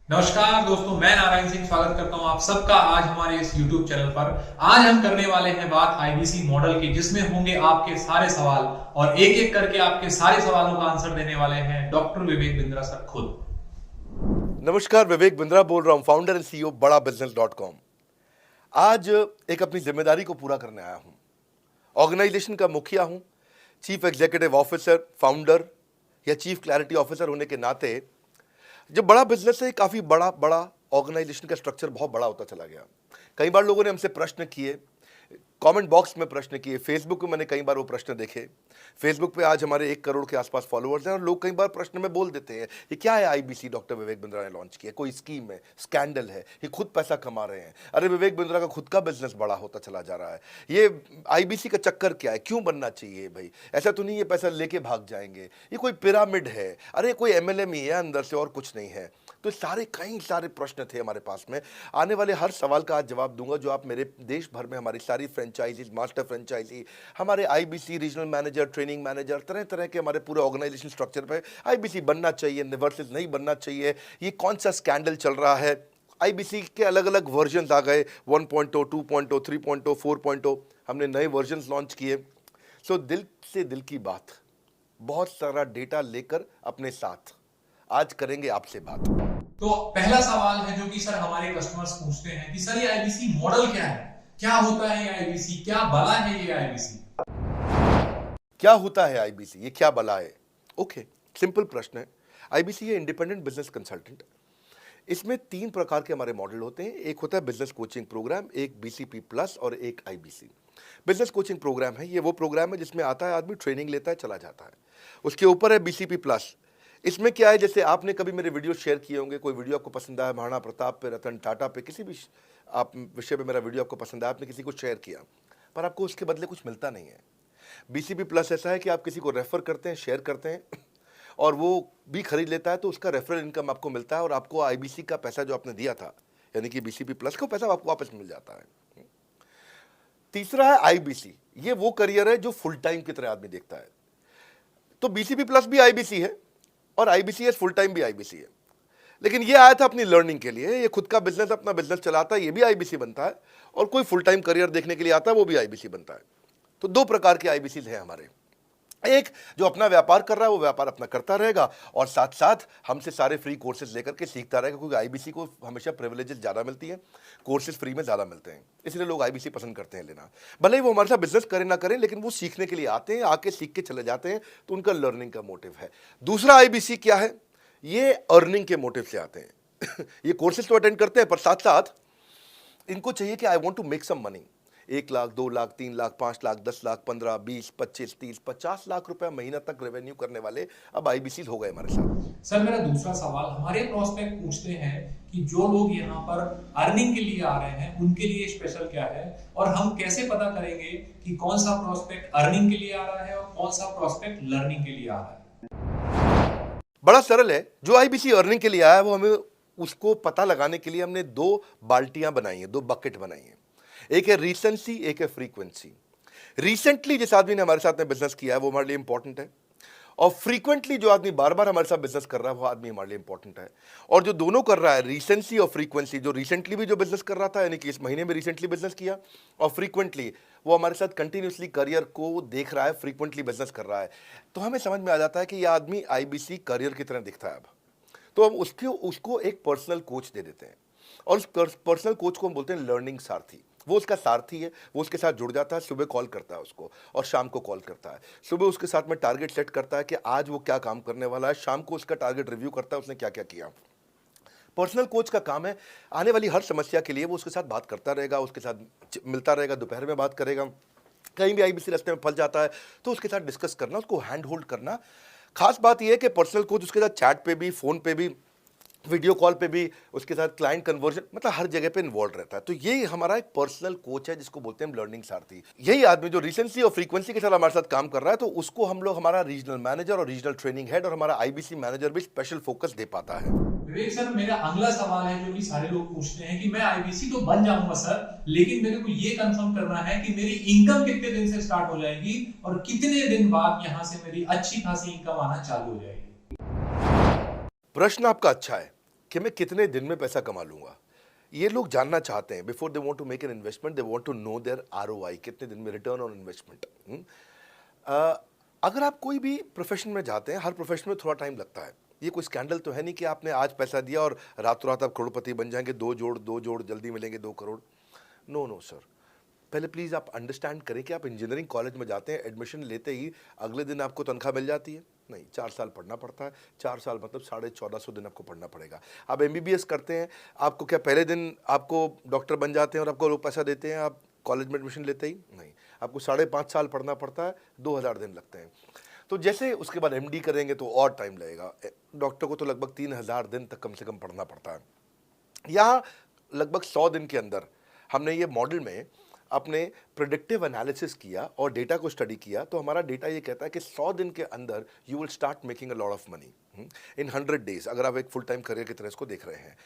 नमस्कार दोस्तों, मैं नारायण सिंह स्वागत करता हूं आप सबका आज हमारे इस YouTube चैनल पर। आज हम करने वाले हैं बात आईबीसी मॉडल की, जिसमें होंगे आपके सारे सवाल और एक एक करके आपके सारे सवालों का आंसर देने वाले हैं डॉक्टर विवेक बिंद्रा सर खुद। नमस्कार, विवेक बिंद्रा बोल रहा हूं, फाउंडर एंड सीईओ बड़ा बिजनेस.com। आज एक अपनी जिम्मेदारी को पूरा करने आया हूं। ऑर्गेनाइजेशन का मुखिया हूं, चीफ एग्जीक्यूटिव ऑफिसर, फाउंडर या चीफ क्लैरिटी ऑफिसर होने के नाते जब बड़ा बिजनेस है, काफी बड़ा बड़ा ऑर्गेनाइजेशन का स्ट्रक्चर बहुत बड़ा होता चला गया। कई बार लोगों ने हमसे प्रश्न किए, कमेंट बॉक्स में प्रश्न किए, फेसबुक पे मैंने कई बार वो प्रश्न देखे। फेसबुक पे आज हमारे 1 करोड़ के आसपास फॉलोअर्स हैं और लोग कई बार प्रश्न में बोल देते हैं, ये क्या है आईबीसी डॉक्टर विवेक बिंद्रा ने लॉन्च किया, कोई स्कीम है, स्कैंडल है, ये खुद पैसा कमा रहे हैं। अरे विवेक बिंद्रा का खुद का बिजनेस बड़ा होता चला जा रहा है, ये आईबीसी का चक्कर क्या है, क्यों बनना चाहिए भाई, ऐसा तो नहीं ये पैसा लेके भाग जाएंगे, ये कोई पिरामिड है, अरे कोई एमएलएम ही है अंदर से और कुछ नहीं है। तो कई सारे प्रश्न थे हमारे पास में। आने वाले हर सवाल का आज जवाब दूंगा जो आप मेरे देश भर में हमारी सारी फ्रेंचाइजीज, मास्टर फ्रेंचाइजी, हमारे IBC regional manager, training manager, तरह तरह के हमारे पूरे ऑर्गेनाइजेशन स्ट्रक्चर पे आईबीसी बनना चाहिए वर्सेस नहीं बनना चाहिए, ये कौन सा स्कैंडल चल रहा है। आईबीसी के अलग अलग वर्जन आ गए, 1.0, 2.0, 3.0, 4.0, हमने नए वर्जन लॉन्च किए। सो दिल से दिल की बात, बहुत सारा डेटा लेकर अपने साथ आज करेंगे आपसे बात। तो पहला सवाल है जो कि सर हमारे कस्टमर्स पूछते हैं कि सर ये आईबीसी मॉडल क्या है, क्या होता है ये आईबीसी, क्या बला है ये आईबीसी। क्या होता है आईबीसी, ये क्या बला है? ओके, सिंपल प्रश्न है। आईबीसी है इंडिपेंडेंट बिजनेस कंसल्टेंट। इसमें 3 प्रकार के हमारे मॉडल होते हैं। एक होता है बिजनेस कोचिंग प्रोग्राम, एक बीसीपी प्लस और एक आईबीसी। बिजनेस कोचिंग प्रोग्राम है, ये वो प्रोग्राम है जिसमें आता है आदमी, ट्रेनिंग लेता है, चला जाता है। उसके ऊपर है बीसीपी प्लस। इसमें क्या है, जैसे आपने कभी मेरे वीडियो शेयर किए होंगे, कोई वीडियो आपको पसंद आया, महाराणा प्रताप पे, रतन टाटा पे, किसी भी आप विषय पे मेरा वीडियो आपको पसंद आया, आपने किसी को शेयर किया, पर आपको उसके बदले कुछ मिलता नहीं है। बीसीपी प्लस ऐसा है कि आप किसी को रेफर करते हैं, शेयर करते हैं और वो भी खरीद लेता है, तो उसका रेफरल इनकम आपको मिलता है और आपको आईबीसी का पैसा जो आपने दिया था, यानी कि बीसीपी प्लस का पैसा आपको वापस मिल जाता है। तीसरा है आईबीसी। ये वो करियर है जो फुल टाइम की तरह आदमी देखता है। तो बीसीपी प्लस भी आईबीसी है और आईबीसी फुल टाइम भी आईबीसी है। लेकिन ये आया था अपनी लर्निंग के लिए, ये खुद का बिजनेस, अपना बिजनेस चलाता है, ये भी आईबीसी बनता है, और कोई फुल टाइम करियर देखने के लिए आता है, वो भी आईबीसी बनता है। तो 2 प्रकार के आईबीसी हैं हमारे। एक जो अपना व्यापार कर रहा है वो व्यापार अपना करता रहेगा और साथ साथ हमसे सारे फ्री कोर्सेज लेकर के सीखता रहेगा, क्योंकि आईबीसी को हमेशा प्रिविलेजेस ज़्यादा मिलती हैं, कोर्सेज फ्री में ज़्यादा मिलते हैं, इसलिए लोग आईबीसी पसंद करते हैं लेना। भले ही वो हमारे साथ बिजनेस करें ना करें, लेकिन वो सीखने के लिए आते हैं, आके सीख के चले जाते हैं, तो उनका लर्निंग का मोटिव है। दूसरा आईबीसी क्या है, ये अर्निंग के मोटिव से आते हैं। ये कोर्सेज तो अटेंड करते हैं, पर साथ साथ इनको चाहिए कि I want to make some money. 1 lakh, 2 lakh, 3 lakh, 5 lakh, 10 lakh, 15, 20, 25, 30, 50 lakh रुपए महीना तक रेवेन्यू करने वाले अब आईबीसी हो गए हमारे साथ। सर मेरा दूसरा सवाल, हमारे प्रोस्पेक्ट पूछते हैं कि जो लोग यहाँ पर अर्निंग के लिए आ रहे हैं उनके लिए स्पेशल क्या है, और हम कैसे पता करेंगे कि कौन सा प्रोस्पेक्ट अर्निंग के लिए आ रहा है और कौन सा प्रोस्पेक्ट लर्निंग के लिए आ रहा है। बड़ा सरल है। जो आईबीसी अर्निंग के लिए आया है, वो हमें उसको पता लगाने के लिए हमने 2 बाल्टियां बनाई हैं, 2 बकेट बनाई हैं। एक है रीसेंसी, एक है फ्रीक्वेंसी। रिसेंटली जिस आदमी ने हमारे साथ में बिजनेस किया है वो हमारे लिए इंपॉर्टेंट है, और फ्रीक्वेंटली जो आदमी बार बार हमारे साथ बिजनेस कर रहा है वो आदमी हमारे लिए इंपॉर्टेंट है। और जो दोनों कर रहा है, रीसेंसी और फ्रीक्वेंसी, जो रिसेंटली भी जो बिजनेस कर रहा था, यानी कि इस महीने में रिसेंटली बिजनेस किया, और फ्रीक्वेंटली वो हमारे साथ कंटिन्यूसली करियर को देख रहा है, फ्रीक्वेंटली बिजनेस कर रहा है, तो हमें समझ में आ जाता है कि यह आदमी आईबीसी करियर की तरह दिखता है अब। तो हम उसको एक पर्सनल कोच दे देते हैं, और उस पर्सनल कोच को हम बोलते हैं लर्निंग सारथी। वो उसका सारथी है, वो उसके साथ जुड़ जाता है, सुबह कॉल करता है उसको और शाम को कॉल करता है। सुबह उसके साथ में टारगेट सेट करता है कि आज वो क्या काम करने वाला है, शाम को उसका टारगेट रिव्यू करता है उसने क्या क्या किया। पर्सनल कोच का काम है आने वाली हर समस्या के लिए वो उसके साथ बात करता रहेगा, उसके साथ मिलता रहेगा, दोपहर में बात करेगा, कहीं भी आईबीसी रास्ते में फंस जाता है तो उसके साथ डिस्कस करना, उसको हैंड होल्ड करना। खास बात यह है कि पर्सनल कोच उसके साथ चैट पे भी, फोन पे भी, वीडियो कॉल पे भी, उसके साथ क्लाइंट कन्वर्जन, मतलब हर जगह पे इन्वॉल्व रहता है। तो ये हमारा एक पर्सनल कोच है जिसको बोलते हैं लर्निंग सारथी। यही आदमी जो रिसेंसी और फ्रीक्वेंसी के साथ हमारे साथ काम कर रहा है, तो उसको हम लोग हमारा रीजनल मैनेजर और रीजनल ट्रेनिंग हेड और हमारा आईबीसी मैनेजर भी स्पेशल फोकस दे पाता है। विवेक सर, मेरा अगला सवाल है जो कि सारे लोग पूछते हैं कि मैं आईबीसी तो बन जाऊंगा सर, लेकिन मेरे को ये कंफर्म करना है कि मेरी इनकम कितने दिन से स्टार्ट हो जाएगी और कितने दिन बाद यहां से मेरी अच्छी खासी इनकम आना चालू हो जाएगी। प्रश्न आपका अच्छा है। कि मैं कितने दिन में पैसा कमा लूंगा। ये लोग जानना चाहते हैं। Before they want to make an investment, they want to know their ROI, कितने दिन में रिटर्न ऑन इन्वेस्टमेंट। अगर आप कोई भी प्रोफेशन में जाते हैं, हर प्रोफेशन में थोड़ा टाइम लगता है। ये कोई स्कैंडल तो है नहीं कि आपने आज पैसा दिया और रातों रात आप करोड़पति बन जाएंगे, दो जोड़ जल्दी मिलेंगे 2 करोड़। नो नो सर, पहले प्लीज़ आप अंडरस्टैंड करें कि आप इंजीनियरिंग कॉलेज में जाते हैं, एडमिशन लेते ही अगले दिन आपको तनख्वाह मिल जाती है? नहीं, 4 साल पढ़ना पड़ता है। 4 साल मतलब 1450 दिन आपको पढ़ना पड़ेगा। आप एमबीबीएस करते हैं, आपको क्या पहले दिन आपको डॉक्टर बन जाते हैं और आपको लोग पैसा देते हैं आप कॉलेज में एडमिशन लेते ही? नहीं, आपको 5.5 साल पढ़ना पड़ता है, 2000 दिन लगते हैं। तो जैसे उसके बाद एमडी करेंगे तो और टाइम लगेगा। डॉक्टर को तो लगभग 3000 दिन तक कम से कम पढ़ना पड़ता है। यहाँ लगभग 100 दिन के अंदर हमने ये मॉडल में अपने प्रेडिक्टिव एनालिसिस किया और डेटा को स्टडी किया, तो हमारा डेटा ये कहता है कि 100 दिन के अंदर you will start making a lot of money in 100 days, अगर आप एक फुल टाइम करियर की तरह इसको देख रहे हैं।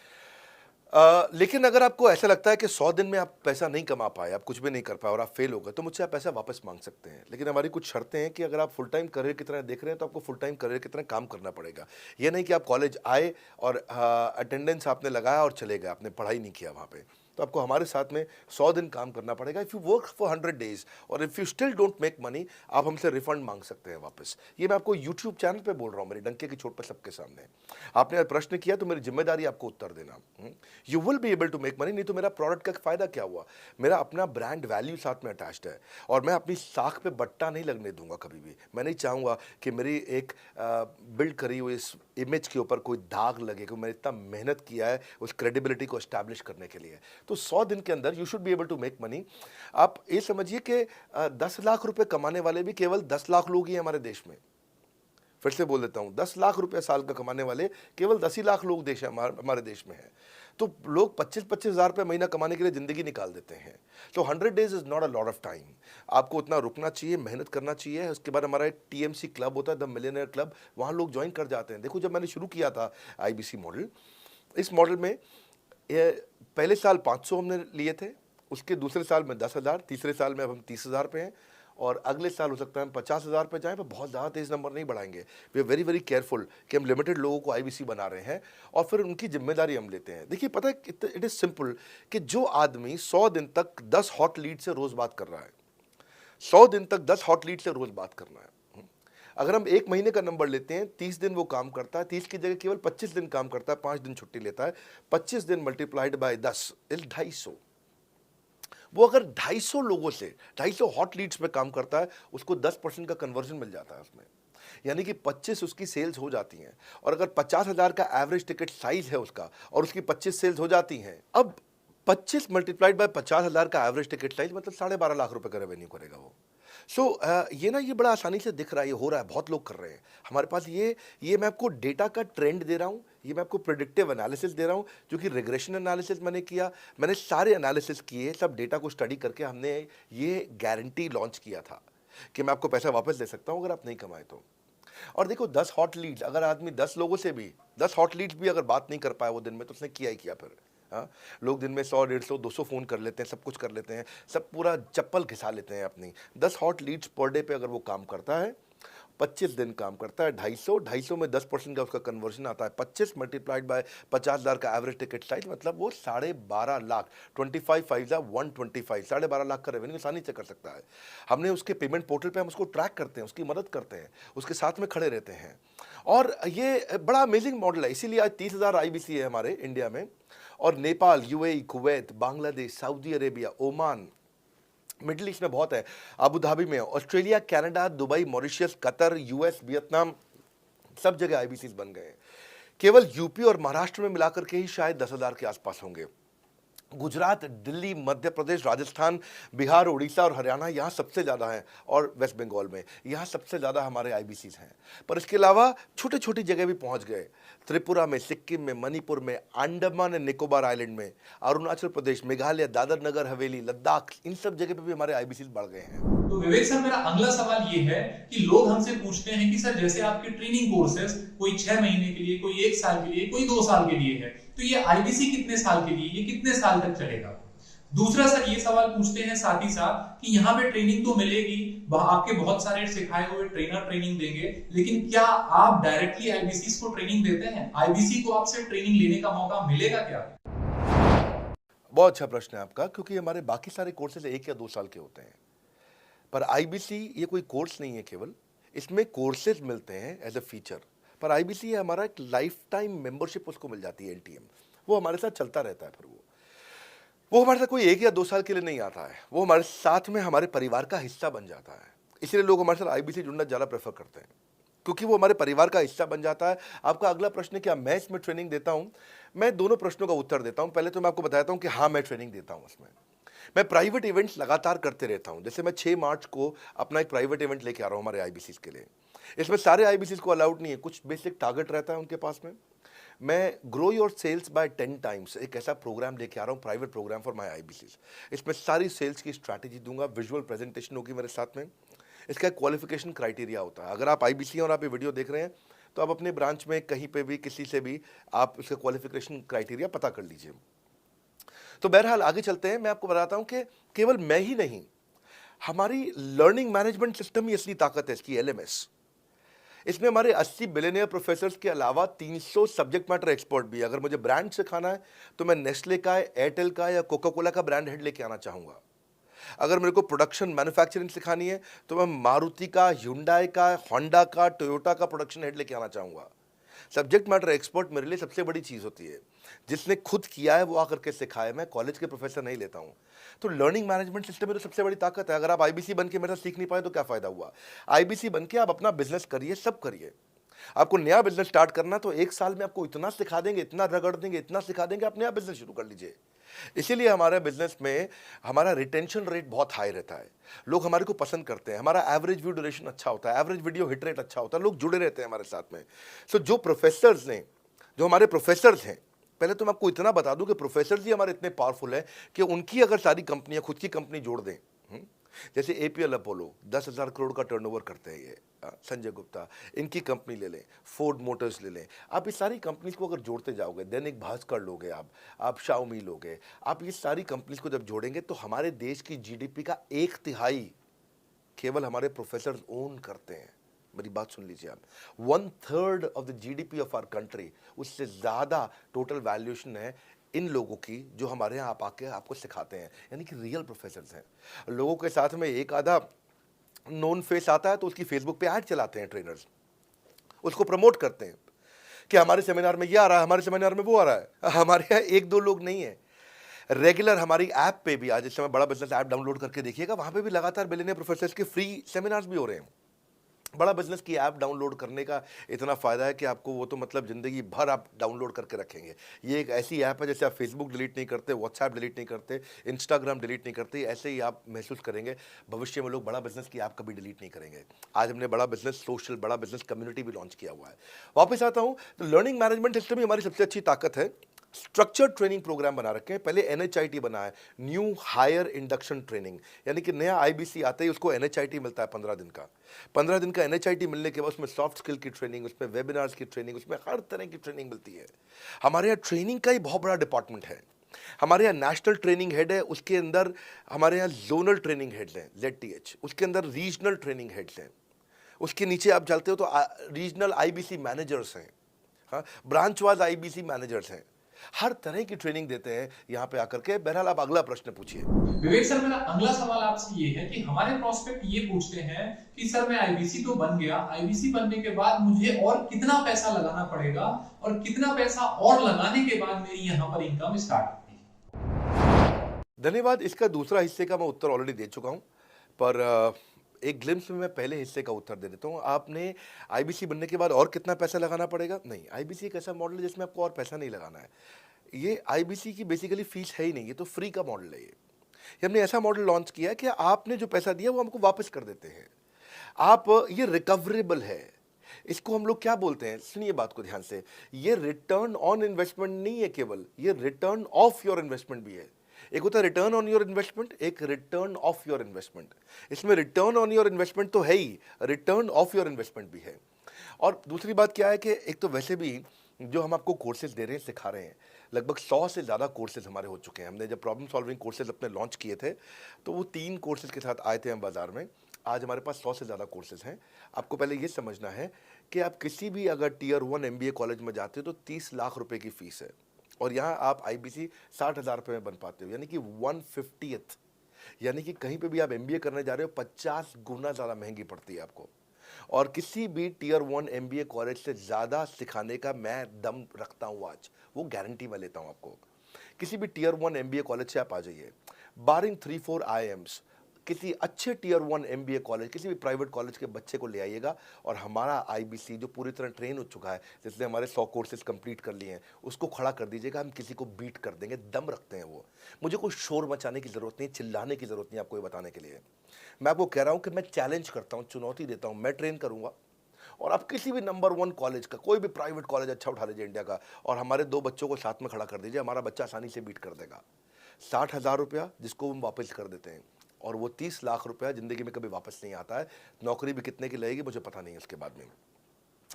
लेकिन अगर आपको ऐसा लगता है कि 100 दिन में आप पैसा नहीं कमा पाए, आप कुछ भी नहीं कर पाए और आप फेल हो गए, तो मुझसे आप पैसा वापस मांग सकते हैं। लेकिन हमारी कुछ शर्तें हैं कि अगर आप फुल टाइम करियर की तरह देख रहे हैं तो आपको फुल टाइम करियर की तरह काम करना पड़ेगा। ये नहीं कि आप कॉलेज आए और अटेंडेंस आपने लगाया और चले गए, आपने पढ़ाई नहीं किया वहाँ पे। तो आपको हमारे साथ में 100 दिन काम करना पड़ेगा। If you work for 100 days और if you still don't make money, आप हमसे रिफंड मांग सकते हैं वापस। ये मैं आपको यूट्यूब चैनल पे बोल रहा हूँ, मेरे डंके की चोट पर सबके सामने। आपने प्रश्न किया तो मेरी जिम्मेदारी आपको उत्तर देना। You will be able to make money, नहीं तो मेरा प्रोडक्ट का फ़ायदा क्या हुआ? मेरा अपना ब्रांड वैल्यू साथ में अटैच्ड है और मैं अपनी साख पे बट्टा नहीं लगने दूंगा कभी भी। मैं नहीं चाहूँगा कि मेरी एक बिल्ड करी हुई इस इमेज के ऊपर कोई दाग लगे, क्योंकि मैंने इतना मेहनत किया है उस क्रेडिबिलिटी को एस्टैब्लिश करने के लिए। तो 100 दिन के अंदर you should be able to make money. आप ये समझिए कि 10 लाख रुपए कमाने वाले भी केवल 10 लाख लोग ही हैं हमारे देश में। फिर से बोल देता हूं, 10 लाख रुपए साल का कमाने वाले केवल 10 ही लाख लोग देश हमारे देश में हैं। तो लोग 25-25 हज़ार रुपये महीना कमाने के लिए ज़िंदगी निकाल देते हैं। तो 100 days is not a lot of time. आपको उतना रुकना चाहिए, मेहनत करना चाहिए। उसके बाद हमारा एक टीएमसी क्लब होता है, द मिलियनेयर क्लब, वहाँ लोग ज्वाइन कर जाते हैं। देखो, जब मैंने शुरू किया था आईबीसी मॉडल, इस मॉडल में पहले साल 500 हमने लिए थे, उसके दूसरे साल में 10,000, तीसरे साल में अब हम 30,000 पे हैं और अगले साल हो सकता है हम 50,000 पे जाएं, पर बहुत ज़्यादा तेज़ नंबर नहीं बढ़ाएंगे। We are very very careful कि हम लिमिटेड लोगों को आईबीसी बना रहे हैं और फिर उनकी जिम्मेदारी हम लेते हैं। देखिए, पता है इट इज़ सिंपल कि जो आदमी 100 दिन तक 10 हॉट लीड से रोज़ बात कर रहा है, 100 दिन तक 10 हॉट लीड से रोज़ बात करना है। अगर हम 1 महीने का नंबर लेते हैं, 30 दिन वो काम करता है, 30 की जगह केवल 25 दिन काम करता है, 5 दिन छुट्टी लेता है, 25 दिन मल्टीप्लाइड बाय 10 इज 250। वो अगर 250 लोगों से 250 हॉट लीड्स पे काम करता है, उसको 10% का कन्वर्जन मिल जाता है उसमें, यानी कि 25 उसकी सेल्स हो जाती हैं। और अगर 50,000 का एवरेज टिकट साइज है उसका और उसकी 25 सेल्स हो जाती हैं, अब 25 मल्टीप्लाइड बाय 50,000 का एवरेज टिकट साइज मतलब 12.5 लाख रुपए का रेवेन्यू करेगा वो। ये बड़ा आसानी से दिख रहा है, ये हो रहा है, बहुत लोग कर रहे हैं हमारे पास। ये मैं आपको डेटा का ट्रेंड दे रहा हूँ, ये मैं आपको प्रेडिक्टिव एनालिसिस दे रहा हूँ, जो कि रिग्रेशन एनालिसिस मैंने किया। मैंने सारे एनालिसिस किए, सब डेटा को स्टडी करके हमने ये गारंटी लॉन्च किया था कि मैं आपको पैसा वापस दे सकता हूँ अगर आप नहीं कमाए तो। और देखो, 10 हॉट लीड्स, अगर आदमी 10 लोगों से भी 10 हॉट लीड्स भी अगर बात नहीं कर पाया वो दिन में, तो उसने किया ही किया फिर। हाँ, लोग दिन में 100, 150, 200 फ़ोन कर लेते हैं, सब कुछ कर लेते हैं, सब पूरा चप्पल घिसा लेते हैं अपनी। 10 हॉट लीड्स पर डे पे अगर वो काम करता है, 25 दिन काम करता है, 250 में 10% का उसका कन्वर्जन आता है, 25 मल्टीप्लाइड बाय 50,000 का एवरेज टिकट साइज, मतलब वो 12.5 लाख, 25 5 125, 12.5 लाख का रेवेन्यू आसानी से कर सकता है। हमने उसके पेमेंट पोर्टल पे हम उसको ट्रैक करते हैं, उसकी मदद करते हैं, उसके साथ में खड़े रहते हैं। और ये बड़ा अमेजिंग मॉडल है, इसीलिए आज 30,000 आईबीसी है हमारे इंडिया में। और Nepal, UAE, Kuwait, Bangladesh, Saudi Arabia, Oman, middle east में बहुत है, अबू धाबी में, Australia, Canada, Dubai, Mauritius, Qatar, US, Vietnam, सब जगह आईबीसीज बन गए हैं। केवल यूपी और महाराष्ट्र में मिलाकर के ही शायद 10,000 के आसपास होंगे। गुजरात, दिल्ली, मध्य प्रदेश, राजस्थान, बिहार, उड़ीसा और हरियाणा यहाँ सबसे ज़्यादा हैं, और वेस्ट बंगाल में यहाँ सबसे ज़्यादा हमारे आईबीसीज हैं। पर इसके अलावा छोटी छोटी जगह भी पहुँच गए, त्रिपुरा में, सिक्किम में, मणिपुर में, अंडमान एंड निकोबार आइलैंड में, अरुणाचल प्रदेश, मेघालय, दादर नगर हवेली, लद्दाख, इन सब जगह पे भी हमारे आईबीसीज बढ़ गए हैं। तो विवेक सर, मेरा अगला सवाल ये है कि लोग हमसे पूछते हैं कि सर, जैसे आपके ट्रेनिंग कोर्सेज कोई 6 महीने के लिए, कोई 1 साल के लिए, कोई 2 साल के लिए है, तो ये आईबीसी कितने साल के लिए, ये कितने साल तक चलेगा? दूसरा सर ये सवाल पूछते हैं साथ ही साथ कि यहाँ पे ट्रेनिंग तो मिलेगी, आपके बहुत सारे सिखाए हुए ट्रेनर ट्रेनिंग देंगे, लेकिन क्या आप डायरेक्टली आईबीसी को ट्रेनिंग देते हैं? आईबीसी को आपसे ट्रेनिंग लेने का मौका मिलेगा क्या? बहुत अच्छा प्रश्न है आपका, क्योंकि हमारे बाकी सारे कोर्सेज 1 या 2 साल के होते हैं, पर आईबीसी ये कोई कोर्स नहीं है केवल, इसमें कोर्सेज मिलते हैं एज अ फीचर। पर आईबीसी हमारा एक लाइफ टाइम मेंबरशिप उसको मिल जाती है, एलटीएम, वो हमारे साथ चलता रहता है। फिर वो हमारे साथ कोई 1 या 2 साल के लिए नहीं आता है, वो हमारे साथ में हमारे परिवार का हिस्सा बन जाता है। इसलिए लोग हमारे साथ आईबीसी जुड़ना ज़्यादा प्रेफर करते हैं, क्योंकि वो हमारे परिवार का हिस्सा बन जाता है। आपका अगला प्रश्न है क्या मैं इसमें ट्रेनिंग देता हूं? मैं दोनों प्रश्नों का उत्तर देता हूं। पहले तो मैं आपको बताता हूं कि हाँ, मैं ट्रेनिंग देता हूं। उसमें मैं प्राइवेट इवेंट्स लगातार करते रहता हूं। जैसे मैं 6 मार्च को अपना एक प्राइवेट इवेंट लेके आ रहा हूं हमारे आईबीसी के लिए। इसमें सारे आईबीसी को अलाउड नहीं है, कुछ बेसिक टारगेट रहता है उनके पास में। मैं grow your sales by 10 times एक ऐसा प्रोग्राम लेके आ रहा हूँ, private program for my IBC. इसमें सारी सेल्स की स्ट्रैटेजी दूंगा, विजुअल प्रेजेंटेशन होगी मेरे साथ में। इसका एक क्वालिफिकेशन क्राइटेरिया होता है। अगर आप आईबीसी और आप ये वीडियो देख रहे हैं तो आप अपने ब्रांच में कहीं पे भी किसी से भी आप इसका क्वालिफिकेशन क्राइटेरिया पता कर लीजिए। तो बहरहाल आगे चलते हैं। मैं आपको बताता हूं कि केवल मैं ही नहीं, हमारी लर्निंग मैनेजमेंट सिस्टम ही असली ताकत है इसकी, एलएमएस। इसमें हमारे 80 बिलियनियर प्रोफेसर्स के अलावा 300 सब्जेक्ट मैटर एक्सपर्ट भी है। अगर मुझे ब्रांड सिखाना है तो मैं नेस्ले का, एयरटेल का या कोका कोला का ब्रांड हेड लेके आना चाहूँगा। अगर मेरे को प्रोडक्शन मैन्युफैक्चरिंग सिखानी है तो मैं मारुति का, ह्युंडई का, होंडा का, टोयोटा का प्रोडक्शन हेड लेके आना चाहूँगा। सब्जेक्ट मैटर एक्सपर्ट मेरे लिए सबसे बड़ी चीज़ होती है। जिसने खुद किया है वो आकर के सिखाए। मैं कॉलेज के प्रोफेसर नहीं लेता हूँ। तो लर्निंग मैनेजमेंट सिस्टम में तो सबसे बड़ी ताकत है। अगर आप आईबीसी बन के मेरे साथ सीख नहीं पाए तो क्या फ़ायदा हुआ? आईबीसी बन के आप अपना बिजनेस करिए, सब करिए। आपको नया बिजनेस स्टार्ट करना तो 1 साल में आपको इतना सिखा देंगे, इतना रगड़ देंगे, इतना सिखा देंगे, आप नया बिजनेस शुरू कर लीजिए। इसीलिए हमारे बिजनेस में हमारा रिटेंशन रेट बहुत हाई रहता है। लोग हमारे को पसंद करते हैं, हमारा एवरेज व्यू ड्यूरेशन अच्छा होता है, एवरेज वीडियो हिट रेट अच्छा होता है, लोग जुड़े रहते हैं हमारे साथ में। सो जो प्रोफेसर्स ने, जो हमारे प्रोफेसर्स हैं, पहले तो मैं आपको इतना बता दूं कि प्रोफेसर्स ही हमारे इतने पावरफुल हैं कि उनकी अगर सारी कंपनियां खुद की कंपनी जोड़ दें, जैसे एपीएल अपोलो 10,000 करोड़ का टर्नओवर करते हैं ये, संजय गुप्ता, इनकी कंपनी ले लें, फोर्ड मोटर्स ले लें, आप ये सारी कंपनीज को अगर जोड़ते जाओगे, दैनिक भास्कर लोगे, आप शाओमी लोगे, आप ये सारी कंपनीज को जब जोड़ेंगे तो हमारे देश की जीडीपी का 1/3 केवल हमारे प्रोफेसर ओन करते हैं। मेरी बात सुन लीजिए आप, 1/3 of the GDP of our country, उससे ज़्यादा टोटल वैल्यूएशन है इन लोगों की जो हमारे यहाँ आप आके आपको सिखाते हैं, यानी कि रियल प्रोफेसर्स हैं। लोगों के साथ में एक आधा नोन फेस आता है तो उसकी फेसबुक पे ऐड चलाते हैं ट्रेनर्स, उसको प्रमोट करते हैं कि हमारे सेमिनार में ये आ रहा है, हमारे सेमिनार में वो आ रहा है। हमारे यहाँ 1-2 लोग नहीं है, रेगुलर हमारी ऐप पे भी, आज इस समय बड़ा बिजनेस ऐप डाउनलोड करके देखिएगा, वहाँ पे भी लगातार बिलियनियर प्रोफेसर्स के फ्री सेमिनार्स भी हो रहे हैं। बड़ा बिजनेस की ऐप डाउनलोड करने का इतना फ़ायदा है कि आपको वो तो मतलब ज़िंदगी भर आप डाउनलोड करके रखेंगे। ये एक ऐसी ऐप है जैसे आप फेसबुक डिलीट नहीं करते, व्हाट्सएप डिलीट नहीं करते, इंस्टाग्राम डिलीट नहीं करते, ऐसे ही आप महसूस करेंगे। भविष्य में लोग बड़ा बिजनेस की ऐप कभी डिलीट नहीं करेंगे। आज हमने बड़ा बिजनेस सोशल, बड़ा बिजनेस कम्युनिटी भी लॉन्च किया हुआ है। वापस आता हूँ तो लर्निंग मैनेजमेंट सिस्टम ही हमारी सबसे अच्छी ताकत है। स्ट्रक्चर्ड ट्रेनिंग प्रोग्राम बना रखे हैं। पहले एनएचआईटी बना है, न्यू हायर इंडक्शन ट्रेनिंग, यानी कि नया आईबीसी आता है उसको एनएचआईटी मिलता है 15 दिन का। 15 दिन का एनएचआईटी मिलने के बाद उसमें सॉफ्ट स्किल की ट्रेनिंग, उसमें वेबिनार्स की ट्रेनिंग, उसमें हर तरह की ट्रेनिंग मिलती है। हमारे यहाँ ट्रेनिंग का ही बहुत बड़ा डिपार्टमेंट है। हमारे यहाँ नेशनल ट्रेनिंग हेड है, उसके अंदर हमारे यहाँ जोनल ट्रेनिंग हेड्स हैं, ZTH, उसके अंदर रीजनल ट्रेनिंग हेड्स हैं, उसके नीचे आप चलते हो तो रीजनल आईबीसी मैनेजर्स हैं, हाँ, ब्रांच वाइज आईबीसी मैनेजर्स हैं। हर तरह की ट्रेनिंग देते हैं यहाँ पे आकर के। बहरहाल आप अगला प्रश्न पूछिए। विवेक सर, मेरा अगला सवाल आपसे ये है कि हमारे प्रोस्पेक्ट ये पूछते हैं कि सर मैं आईबीसी तो बन गया, आईबीसी बनने के बाद मुझे और कितना पैसा लगाना पड़ेगा और कितना पैसा और लगाने के बाद मेरी यहाँ पर इनकम स्टार्ट होगी? धन्यवाद। इसका दूसरा हिस्से का मैं उत्तर ऑलरेडी दे चुका हूँ, पर एक ग्लिम्स में मैं पहले हिस्से का उत्तर दे देता हूँ। आपने आईबीसी बनने के बाद और कितना पैसा लगाना पड़ेगा? नहीं, आईबीसी एक ऐसा मॉडल है जिसमें आपको और पैसा नहीं लगाना है। ये आईबीसी की बेसिकली फीस है ही नहीं, ये तो फ्री का मॉडल है। ये हमने ऐसा मॉडल लॉन्च किया है कि आपने जो पैसा दिया वो हमको वापस कर देते हैं। आप, ये रिकवरेबल है। इसको हम लोग क्या बोलते हैं, सुनिए बात को ध्यान से, ये रिटर्न ऑन इन्वेस्टमेंट नहीं है केवल, ये रिटर्न ऑफ योर इन्वेस्टमेंट भी है। एक होता है रिटर्न ऑन योर इन्वेस्टमेंट, एक रिटर्न ऑफ योर इन्वेस्टमेंट। इसमें रिटर्न ऑन योर इन्वेस्टमेंट तो है ही, रिटर्न ऑफ योर इन्वेस्टमेंट भी है। और दूसरी बात क्या है कि एक तो वैसे भी जो हम आपको कोर्सेज दे रहे हैं, सिखा रहे हैं, लगभग 100 से ज़्यादा कोर्सेज हमारे हो चुके हैं। हमने जब प्रॉब्लम सॉल्विंग कोर्सेज अपने लॉन्च किए थे तो वो 3 कोर्सेज के साथ आए थे हम बाज़ार में। आज हमारे पास 100 से ज़्यादा कोर्सेज हैं। आपको पहले ये समझना है कि आप किसी भी अगर टियर 1 MBA कॉलेज में जाते हो तो 30 लाख रुपए की फ़ीस है और यहाँ आप IBC 60,000 रुपये में बन पाते हो, यानी कि 1/50th, यानी कि कहीं पे भी आप MBA करने जा रहे हो 50 गुना ज़्यादा महंगी पड़ती है आपको। और किसी भी टियर 1 MBA कॉलेज से ज़्यादा सिखाने का मैं दम रखता हूँ आज, वो गारंटी मैं लेता हूँ आपको। किसी भी टियर 1 MBA कॉलेज से आप आ जाइए, बारिंग 3-4 IIMs, किसी अच्छे टियर 1 MBA कॉलेज, किसी भी प्राइवेट कॉलेज के बच्चे को ले आइएगा और हमारा IBC जो पूरी तरह ट्रेन हो चुका है, जिसने हमारे 100 कोर्सेज कंप्लीट कर लिए हैं, उसको खड़ा कर दीजिएगा, हम किसी को बीट कर देंगे, दम रखते हैं वो। मुझे कोई शोर मचाने की ज़रूरत नहीं, चिल्लाने की ज़रूरत नहीं आपको ये बताने के लिए। मैं आपको कह रहा हूँ कि मैं चैलेंज करता हूँ, चुनौती देता हूँ, मैं ट्रेन करूँगा और आप किसी भी नंबर 1 कॉलेज का, कोई भी प्राइवेट कॉलेज अच्छा उठा लीजिए इंडिया का और हमारे 2 बच्चों को साथ में खड़ा कर दीजिए, हमारा बच्चा आसानी से बीट कर देगा। 60,000 रुपया जिसको हम वापस कर देते हैं और वो 30 लाख रुपया ज़िंदगी में कभी वापस नहीं आता है। नौकरी भी कितने की लगेगी मुझे पता नहीं है उसके बाद में।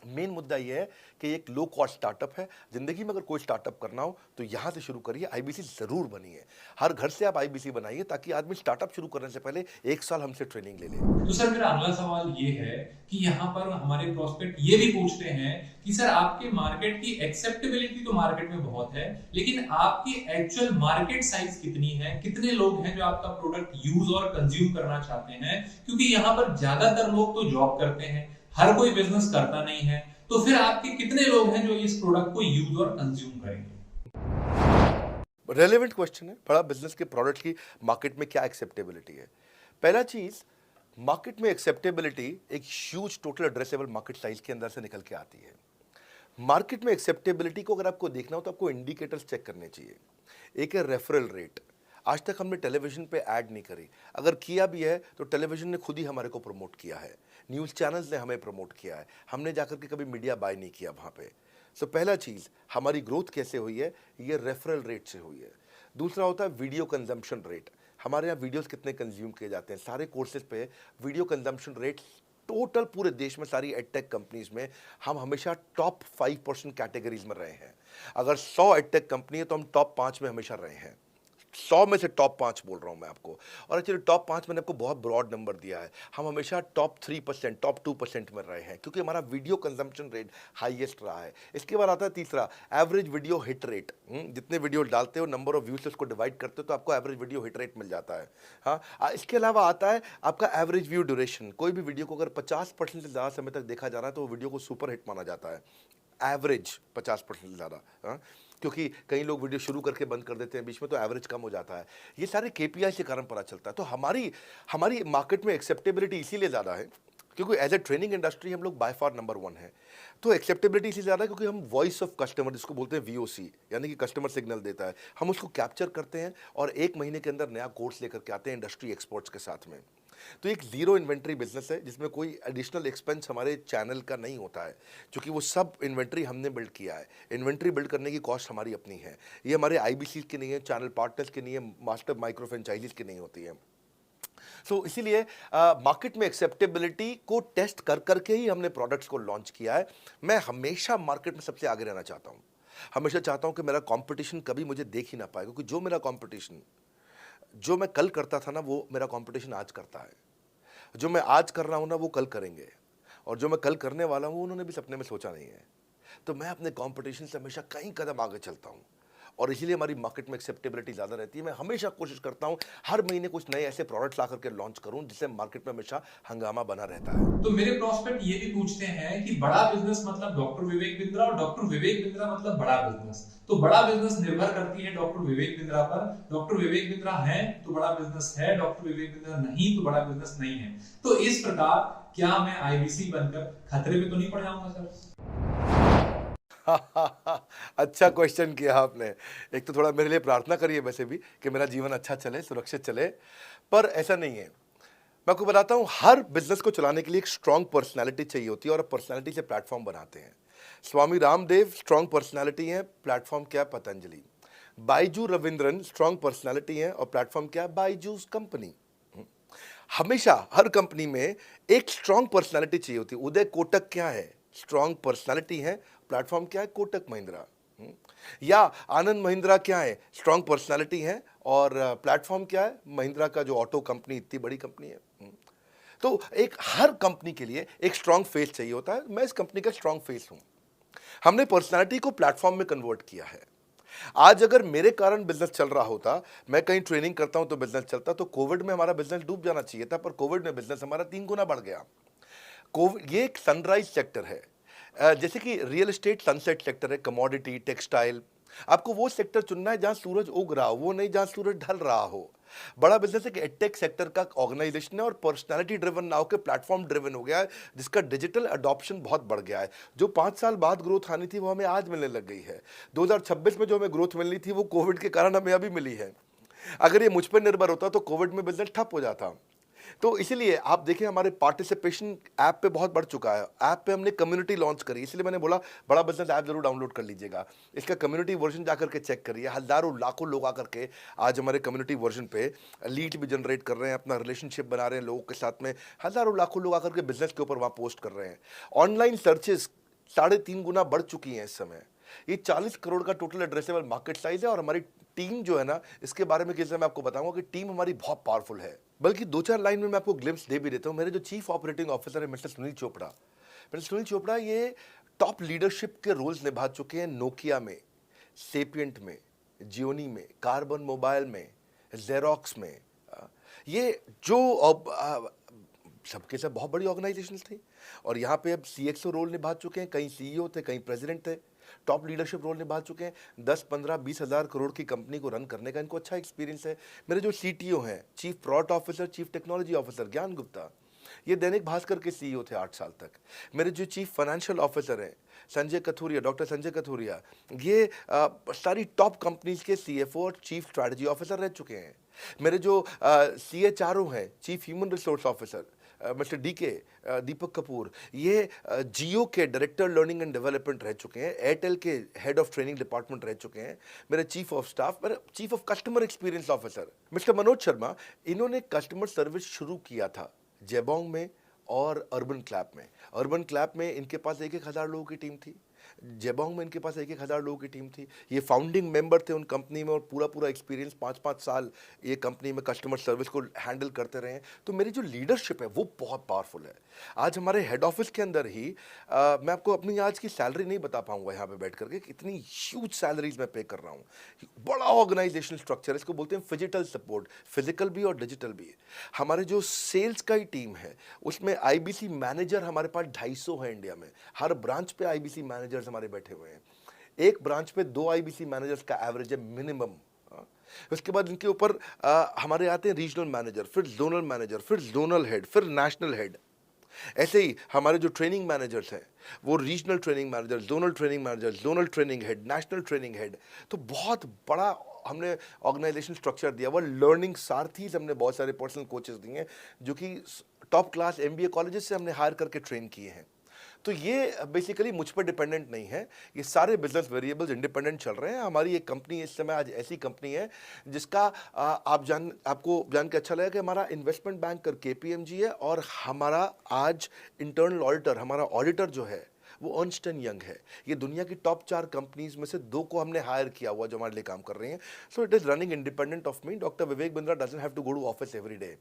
मेन मुद्दा ये है कि एक लो कॉस्ट स्टार्टअप है। ज़िंदगी में अगर कोई स्टार्टअप करना हो तो यहाँ से शुरू करिए, IBC ज़रूर बनिए। हर घर से आप IBC बनाइए ताकि आदमी स्टार्टअप शुरू करने से पहले 1 साल हमसे ट्रेनिंग ले ले। तो सर मेरा अगला सवाल ये है कि यहाँ पर हमारे प्रोस्पेक्ट ये भी पूछते हैं कि सर आपके मार्केट की एक्सेप्टेबिलिटी तो मार्केट में बहुत है, लेकिन आपकी एक्चुअल मार्केट साइज कितनी है, कितने लोग हैं जो आपका प्रोडक्ट यूज और कंज्यूम करना चाहते हैं? क्योंकि यहाँ पर ज्यादातर लोग तो जॉब करते हैं, हर कोई बिजनेस करता नहीं है, तो फिर आपके कितने लोग हैं जो इस प्रोडक्ट को यूज और कंज्यूम करेंगे? रेलेवेंट क्वेश्चन है। बड़ा बिजनेस के प्रोडक्ट की मार्केट में क्या एक्सेप्टेबिलिटी है? पहला चीज, मार्केट में एक्सेप्टेबिलिटी एक huge total addressable market size के अंदर से निकल के आती है। मार्केट में एक्सेप्टेबिलिटी को अगर आपको देखना हो तो आपको इंडिकेटर्स चेक करने चाहिए। एक है रेफरल रेट। आज तक हमने टेलीविजन पे ऐड नहीं करी, अगर किया भी है तो टेलीविजन ने खुद ही हमारे को प्रमोट किया है, न्यूज़ चैनल्स ने हमें प्रमोट किया है, हमने जाकर के कभी मीडिया बाय नहीं किया वहाँ पे। सो पहला चीज़, हमारी ग्रोथ कैसे हुई है, ये रेफरल रेट से हुई है। दूसरा होता है वीडियो कंजम्पशन रेट। हमारे यहाँ वीडियोस कितने कंज्यूम किए जाते हैं, सारे कोर्सेज पे वीडियो कंजम्पशन रेट टोटल पूरे देश में सारी एडटेक कंपनीज में हम हमेशा टॉप 5% कैटेगरीज में रहे हैं। अगर 100 एडटेक कंपनी है तो हम टॉप 5 में हमेशा रहे हैं। 100 में से टॉप 5 बोल रहा हूं मैं आपको। और एक्चुअली टॉप 5 मैंने आपको बहुत ब्रॉड नंबर दिया है। हम हमेशा टॉप 3%, टॉप 2% में रहे हैं क्योंकि हमारा वीडियो कंजम्पशन रेट हाईएस्ट रहा है। इसके बाद आता है तीसरा, एवरेज वीडियो हिट रेट। जितने वीडियो डालते हो, नंबर ऑफ व्यूज से उसको डिवाइड करते हो तो आपको एवरेज वीडियो हिट रेट मिल जाता है। हाँ, इसके अलावा आता है आपका एवरेज व्यू ड्यूरेशन। कोई भी वीडियो को अगर 50% से ज़्यादा समय तक देखा जा रहा है तो वो वीडियो को सुपर हिट माना जाता है। एवरेज 50% से ज़्यादा, क्योंकि कई लोग वीडियो शुरू करके बंद कर देते हैं बीच में तो एवरेज कम हो जाता है। ये सारे KPI के कारण पता चलता है। तो हमारी मार्केट में एक्सेप्टेबिलिटी इसीलिए ज़्यादा है क्योंकि एज ए ट्रेनिंग इंडस्ट्री हम लोग बाय फार नंबर 1 है। तो एक्सेप्टेबिलिटी इसी ज़्यादा है क्योंकि हम वॉइस ऑफ कस्टमर, जिसको बोलते हैं VOC, यानी कि कस्टमर सिग्नल देता है, हम उसको कैप्चर करते हैं और 1 महीने के अंदर नया कोर्स लेकर के आते हैं इंडस्ट्री एक्सपर्ट्स के साथ में। तो एक जीरो इन्वेंट्री बिजनेस है जिसमें कोई एडिशनल एक्सपेंस हमारे चैनल का नहीं होता है क्योंकि वो सब इन्वेंट्री हमने बिल्ड किया है। इन्वेंट्री बिल्ड करने की कॉस्ट हमारी अपनी है। ये हमारे IBC की नहीं है, चैनल पार्टनर्स की नहीं है, मास्टर माइक्रो फ्रेंचाइजीज की नहीं होती है। सो इसीलिए मार्केट में एक्सेप्टेबिलिटी को टेस्ट कर करके ही हमने प्रोडक्ट्स को लॉन्च किया है। मैं हमेशा मार्केट में सबसे आगे रहना चाहता हूँ। हमेशा चाहता हूँ कि मेरा कंपटीशन कभी मुझे देख ही ना पाए, क्योंकि जो मेरा कंपटीशन जो मैं कल करता था ना, वो मेरा कंपटीशन आज करता है। जो मैं आज कर रहा हूँ ना, वो कल करेंगे, और जो मैं कल करने वाला हूँ उन्होंने भी सपने में सोचा नहीं है। तो मैं अपने कंपटीशन से हमेशा कई कदम आगे चलता हूँ और इसीलिए हमारी मार्केट में एक्सेप्टेबिलिटी ज़्यादा रहती है। मैं हमेशा कोशिश करता हूँ हर महीने कुछ नए ऐसे प्रोडक्ट्स ला करके लॉन्च करूँ जिससे मार्केट में हमेशा हंगामा बना रहता है। तो मेरे प्रोस्पेक्ट ये भी पूछते हैं कि बड़ा बिजनेस मतलब डॉक्टर विवेक बिंद्रा और डॉक्टर विवेक बिंद्रा मतलब बड़ा बिजनेस। तो बड़ा बिजनेस निर्भर करती है डॉक्टर विवेक बिंद्रा पर। डॉक्टर विवेक बिंद्रा है तो बड़ा बिजनेस है, डॉक्टर विवेक बिंद्रा नहीं तो बड़ा बिजनेस नहीं है। तो इस प्रकार क्या मैं IBC बनकर खतरे में तो नहीं पड़ जाऊंगा सर? अच्छा क्वेश्चन किया आपने। एक तो थोड़ा मेरे लिए प्रार्थना करिए वैसे भी कि मेरा जीवन अच्छा चले, सुरक्षित चले, पर ऐसा नहीं है। मैं आपको बताता हूँ, हर बिजनेस को चलाने के लिए एक स्ट्रांग पर्सनालिटी चाहिए होती है और पर्सनालिटी से प्लेटफॉर्म बनाते हैं। स्वामी रामदेव स्ट्रांग पर्सनालिटी है, प्लेटफॉर्म क्या है? पतंजलि। बाइजू रविंद्रन स्ट्रांग पर्सनालिटी है और प्लेटफॉर्म क्या है? बाइजूस कंपनी। हमेशा हर कंपनी में एक स्ट्रांग पर्सनालिटी चाहिए होती है। उदय कोटक क्या है? स्ट्रांग पर्सनालिटी है, प्लेटफॉर्म क्या है? कोटक महिंद्रा। या आनंद महिंद्रा क्या है, स्ट्रांग पर्सनालिटी है, और प्लेटफॉर्म क्या है, महिंद्रा का जो ऑटो कंपनी इतनी बड़ी कंपनी है। तो एक हर कंपनी के लिए एक स्ट्रांग फेस चाहिए होता है। मैं इस कंपनी का स्ट्रांग फेस हूं। हमने पर्सनालिटी को प्लेटफॉर्म में कन्वर्ट किया है। आज अगर मेरे कारण बिजनेस चल रहा होता, मैं कहीं ट्रेनिंग करता हूं तो बिजनेस चलता, तो कोविड में हमारा बिजनेस डूब जाना चाहिए था, पर कोविड में बिजनेस हमारा 3 गुना बढ़ गया। कोविड ये एक सनराइज सेक्टर है, जैसे कि रियल एस्टेट सनसेट सेक्टर है, कमोडिटी, टेक्सटाइल। आपको वो सेक्टर चुनना है जहां सूरज उग रहा हो, वो नहीं जहां सूरज ढल रहा हो। बड़ा बिजनेस एक एडटेक सेक्टर का ऑर्गेनाइजेशन है और पर्सनालिटी ड्रिवन ना होकर प्लेटफॉर्म ड्रिवन हो गया है, जिसका डिजिटल अडॉप्शन बहुत बढ़ गया है। जो 5 साल बाद ग्रोथ आनी थी वो हमें आज मिलने लग गई है। 2026 में जो हमें ग्रोथ मिलनी थी वो कोविड के कारण हमें अभी मिली है। अगर ये मुझ पर निर्भर होता तो कोविड में बिजनेस ठप हो जाता। तो इसीलिए आप देखें हमारे पार्टिसिपेशन ऐप पे बहुत बढ़ चुका है। ऐप पे हमने कम्युनिटी लॉन्च करी, इसलिए मैंने बोला बड़ा बिजनेस ऐप जरूर डाउनलोड कर लीजिएगा। इसका कम्युनिटी वर्जन जाकर के चेक करिए। हजारों लाखों लोग आकर के आज हमारे कम्युनिटी वर्जन पे लीड भी जनरेट कर रहे हैं, अपना रिलेशनशिप बना रहे हैं लोगों के साथ में। हजारों लाखों लोग आकर के बिजनेस के ऊपर वहाँ पोस्ट कर रहे हैं। ऑनलाइन सर्चेस 3.5 गुना बढ़ चुकी हैं इस समय। ये 40 करोड़ का टोटल एड्रेसेबल मार्केट साइज है। और हमारी टीम जो है ना, इसके बारे में किसी मैं आपको बताऊंगा कि टीम हमारी बहुत पावरफुल है। बल्कि 2-4 लाइन में मैं आपको ग्लिम्स दे भी देता हूं। मेरे जो चीफ ऑपरेटिंग ऑफिसर है मिस्टर सुनील चोपड़ा, ये टॉप लीडरशिप के रोल्स निभा चुके हैं नोकिया में, सेपियंट में, जियोनी में, कार्बन मोबाइल में, जेरोक्स में। ये जो सबके सब बहुत बड़ी ऑर्गेनाइजेशंस थी और यहाँ पे अब सीएक्सओ रोल निभा चुके हैं। कहीं सीईओ थे, कहीं प्रेसिडेंट थे, टॉप लीडरशिप रोल निभा चुके हैं। 10, 15, 20 हज़ार करोड़ की कंपनी को रन करने का इनको अच्छा एक्सपीरियंस है। मेरे जो सीटीओ हैं, chief product officer, chief technology officer ज्ञान गुप्ता, ये दैनिक भास्कर के सीईओ थे 8 साल तक। मेरे जो चीफ फाइनेंशियल ऑफिसर हैं संजय कथुरिया, डॉक्टर संजय कथुरिया, ये सारी टॉप कंपनीज के सीएफओ और चीफ स्ट्रैटेजी ऑफिसर रह चुके हैं। मेरे जो सीएचआरओ हैं, chief human resource officer mister Deepak Kapoor, ये जियो के डायरेक्टर लर्निंग एंड डेवलपमेंट रह चुके हैं, एयरटेल के हेड ऑफ ट्रेनिंग डिपार्टमेंट रह चुके हैं। मेरे चीफ ऑफ स्टाफ, मेरे chief of customer experience officer mister Manoj Sharma, इन्होंने कस्टमर सर्विस शुरू किया था जेबोंग में और अर्बन क्लैप में। अर्बन क्लैप में इनके पास 1-1 हज़ार लोगों की टीम थी, जेबोंग में इनके पास 1-1 हज़ार लोगों की टीम थी। ये फाउंडिंग मेंबर थे उन कंपनी में और पूरा एक्सपीरियंस 5-5 साल ये कंपनी में कस्टमर सर्विस को हैंडल करते रहे हैं। तो मेरी जो लीडरशिप है वो बहुत पावरफुल है। आज हमारे हेड ऑफिस के अंदर ही मैं आपको अपनी आज की सैलरी नहीं बता पाऊंगा यहाँ पे बैठ करके, इतनी ह्यूज सैलरीज मैं पे कर रहा हूँ। बड़ा ऑर्गेनाइजेशनल स्ट्रक्चर, इसको बोलते हैं फिजिटल सपोर्ट, फिजिकल भी और डिजिटल भी। हमारे जो सेल्स का ही टीम है उसमें आईबीसी मैनेजर हमारे पास 250 है इंडिया में। हर ब्रांच पे आईबीसी मैनेजर्स हमारे बैठे हुए हैं। एक ब्रांच पे 2 आईबीसी मैनेजर्स का एवरेज है मिनिमम। उसके बाद इनके ऊपर हमारे आते हैं रीजनल मैनेजर, फिर जोनल मैनेजर, फिर जोनल हेड, फिर नेशनल हेड। ऐसे ही हमारे जो ट्रेनिंग मैनेजर्स हैं वो regional training manager, zonal training manager, zonal training head, national training head. तो बहुत बड़ा हमने ऑर्गेनाइजेशन स्ट्रक्चर दिया हुआ। लर्निंग सारथीज हमने बहुत सारे पर्सनल कोचेस दिए हैं जो कि टॉप क्लास एमबीए कॉलेजेस से हमने हायर करके ट्रेन किए हैं। तो ये बेसिकली मुझ पर डिपेंडेंट नहीं है, ये सारे बिजनेस वेरिएबल्स इंडिपेंडेंट चल रहे हैं। हमारी एक कंपनी इस समय आज ऐसी कंपनी है जिसका आपको जान के अच्छा लगेगा कि हमारा इन्वेस्टमेंट बैंकर केपीएमजी है और हमारा आज इंटरनल ऑडिटर, हमारा ऑडिटर जो है वो अर्न्स्ट एंड यंग है। ये दुनिया की टॉप 4 कंपनीज में से 2 को हमने हायर किया हुआ जो हमारे लिए काम कर रही हैं। So it is running independent of me. Doctor Vivek Bindra doesn't have to go to office every day.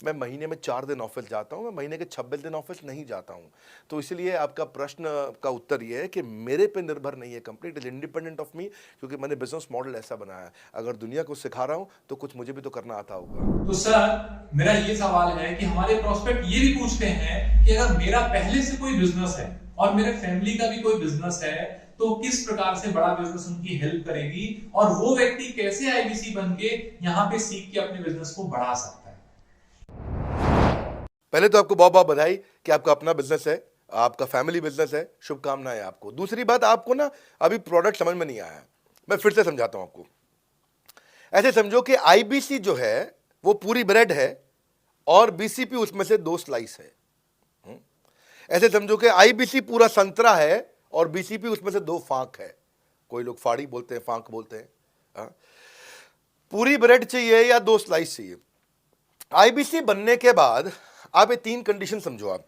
मैं महीने में 4 दिन ऑफिस जाता हूँ, मैं महीने के 26 दिन ऑफिस नहीं जाता हूँ। तो इसलिए आपका प्रश्न का उत्तर ये है कि मेरे पे निर्भर नहीं है company, it is independent of मी, क्योंकि मैंने बिजनेस मॉडल ऐसा बनाया है। अगर दुनिया को सिखा रहा हूँ तो कुछ मुझे भी तो करना आता होगा। तो सर मेरा ये सवाल है कि हमारे प्रोस्पेक्ट ये भी पूछते हैं कि अगर मेरा पहले से कोई बिजनेस है और मेरे फैमिली का भी कोई बिजनेस है तो किस प्रकार से बड़ा बिजनेस उनकी हेल्प करेगी और वो व्यक्ति कैसे आईबीसी बन के यहाँ पे सीख के अपने बिजनेस को बढ़ा सकता है। पहले तो आपको बहुत बहुत बधाई कि आपका अपना बिजनेस है, आपका फैमिली बिजनेस है, शुभकामनाएं आपको। दूसरी बात, आपको ना अभी प्रोडक्ट समझ में नहीं आया है, मैं फिर से समझाता हूं आपको। ऐसे समझो कि आईबीसी जो है वो पूरी ब्रेड है और बीसीपी उसमें से 2 स्लाइस है। ऐसे समझो कि आईबीसी पूरा संतरा है और बीसीपी उसमें से 2 फांक है। कोई लोग फाड़ी बोलते हैं, फांक बोलते हैं। पूरी ब्रेड चाहिए या 2 स्लाइस चाहिए? आईबीसी बनने के बाद आप ये 3 कंडीशन समझो। आप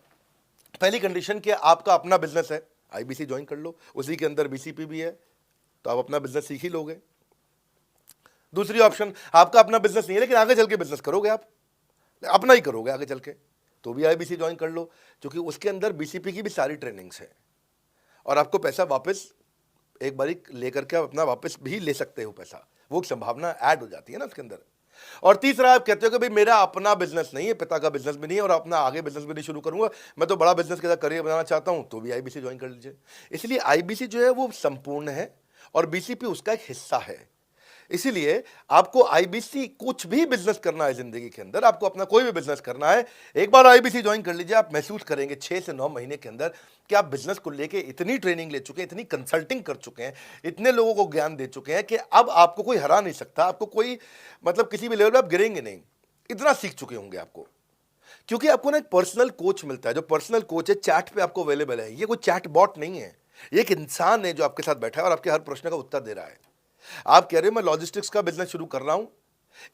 पहली कंडीशन कि आपका अपना बिजनेस है, आईबीसी ज्वाइन कर लो, उसी के अंदर बीसीपी भी है, तो आप अपना बिजनेस सीख ही लोगे। दूसरी ऑप्शन, आपका अपना बिजनेस नहीं है लेकिन आगे चल के बिजनेस करोगे, आप अपना ही करोगे आगे चल के, तो भी आईबीसी ज्वाइन कर लो, क्योंकि उसके अंदर बीसीपी की भी सारी ट्रेनिंग्स है और आपको पैसा वापस एक बारी लेकर के आप अपना वापस भी ले सकते हो पैसा, वो संभावना ऐड हो जाती है ना उसके अंदर। और तीसरा, आप कहते हो कि भाई मेरा अपना बिजनेस नहीं है, पिता का बिजनेस भी नहीं है और अपना आगे बिजनेस भी नहीं शुरू करूंगा, मैं तो बड़ा बिजनेस के साथ करियर बनाना चाहता हूं, तो भी आईबीसी ज्वाइन कर लीजिए। इसलिए आईबीसी जो है वो संपूर्ण है और बीसीपी उसका एक हिस्सा है। इसीलिए आपको आईबीसी, कुछ भी बिजनेस करना है जिंदगी के अंदर, आपको अपना कोई भी बिजनेस करना है, एक बार आईबीसी ज्वाइन कर लीजिए, आप महसूस करेंगे 6 से 9 महीने के अंदर कि आप बिजनेस को लेके इतनी ट्रेनिंग ले चुके हैं, इतनी कंसल्टिंग कर चुके हैं, इतने लोगों को ज्ञान दे चुके हैं कि अब आपको कोई हरा नहीं सकता, आपको कोई मतलब किसी भी लेवल पर आप गिरेंगे नहीं, इतना सीख चुके होंगे आपको। क्योंकि आपको ना एक पर्सनल कोच मिलता है, जो पर्सनल कोच है चैट पे आपको अवेलेबल है, ये कोई चैट बॉट नहीं है, ये एक इंसान है जो आपके साथ बैठा है और आपके हर प्रश्न का उत्तर दे रहा है। आप कह रहे हो मैं लॉजिस्टिक्स का बिजनेस शुरू कर रहा हूं,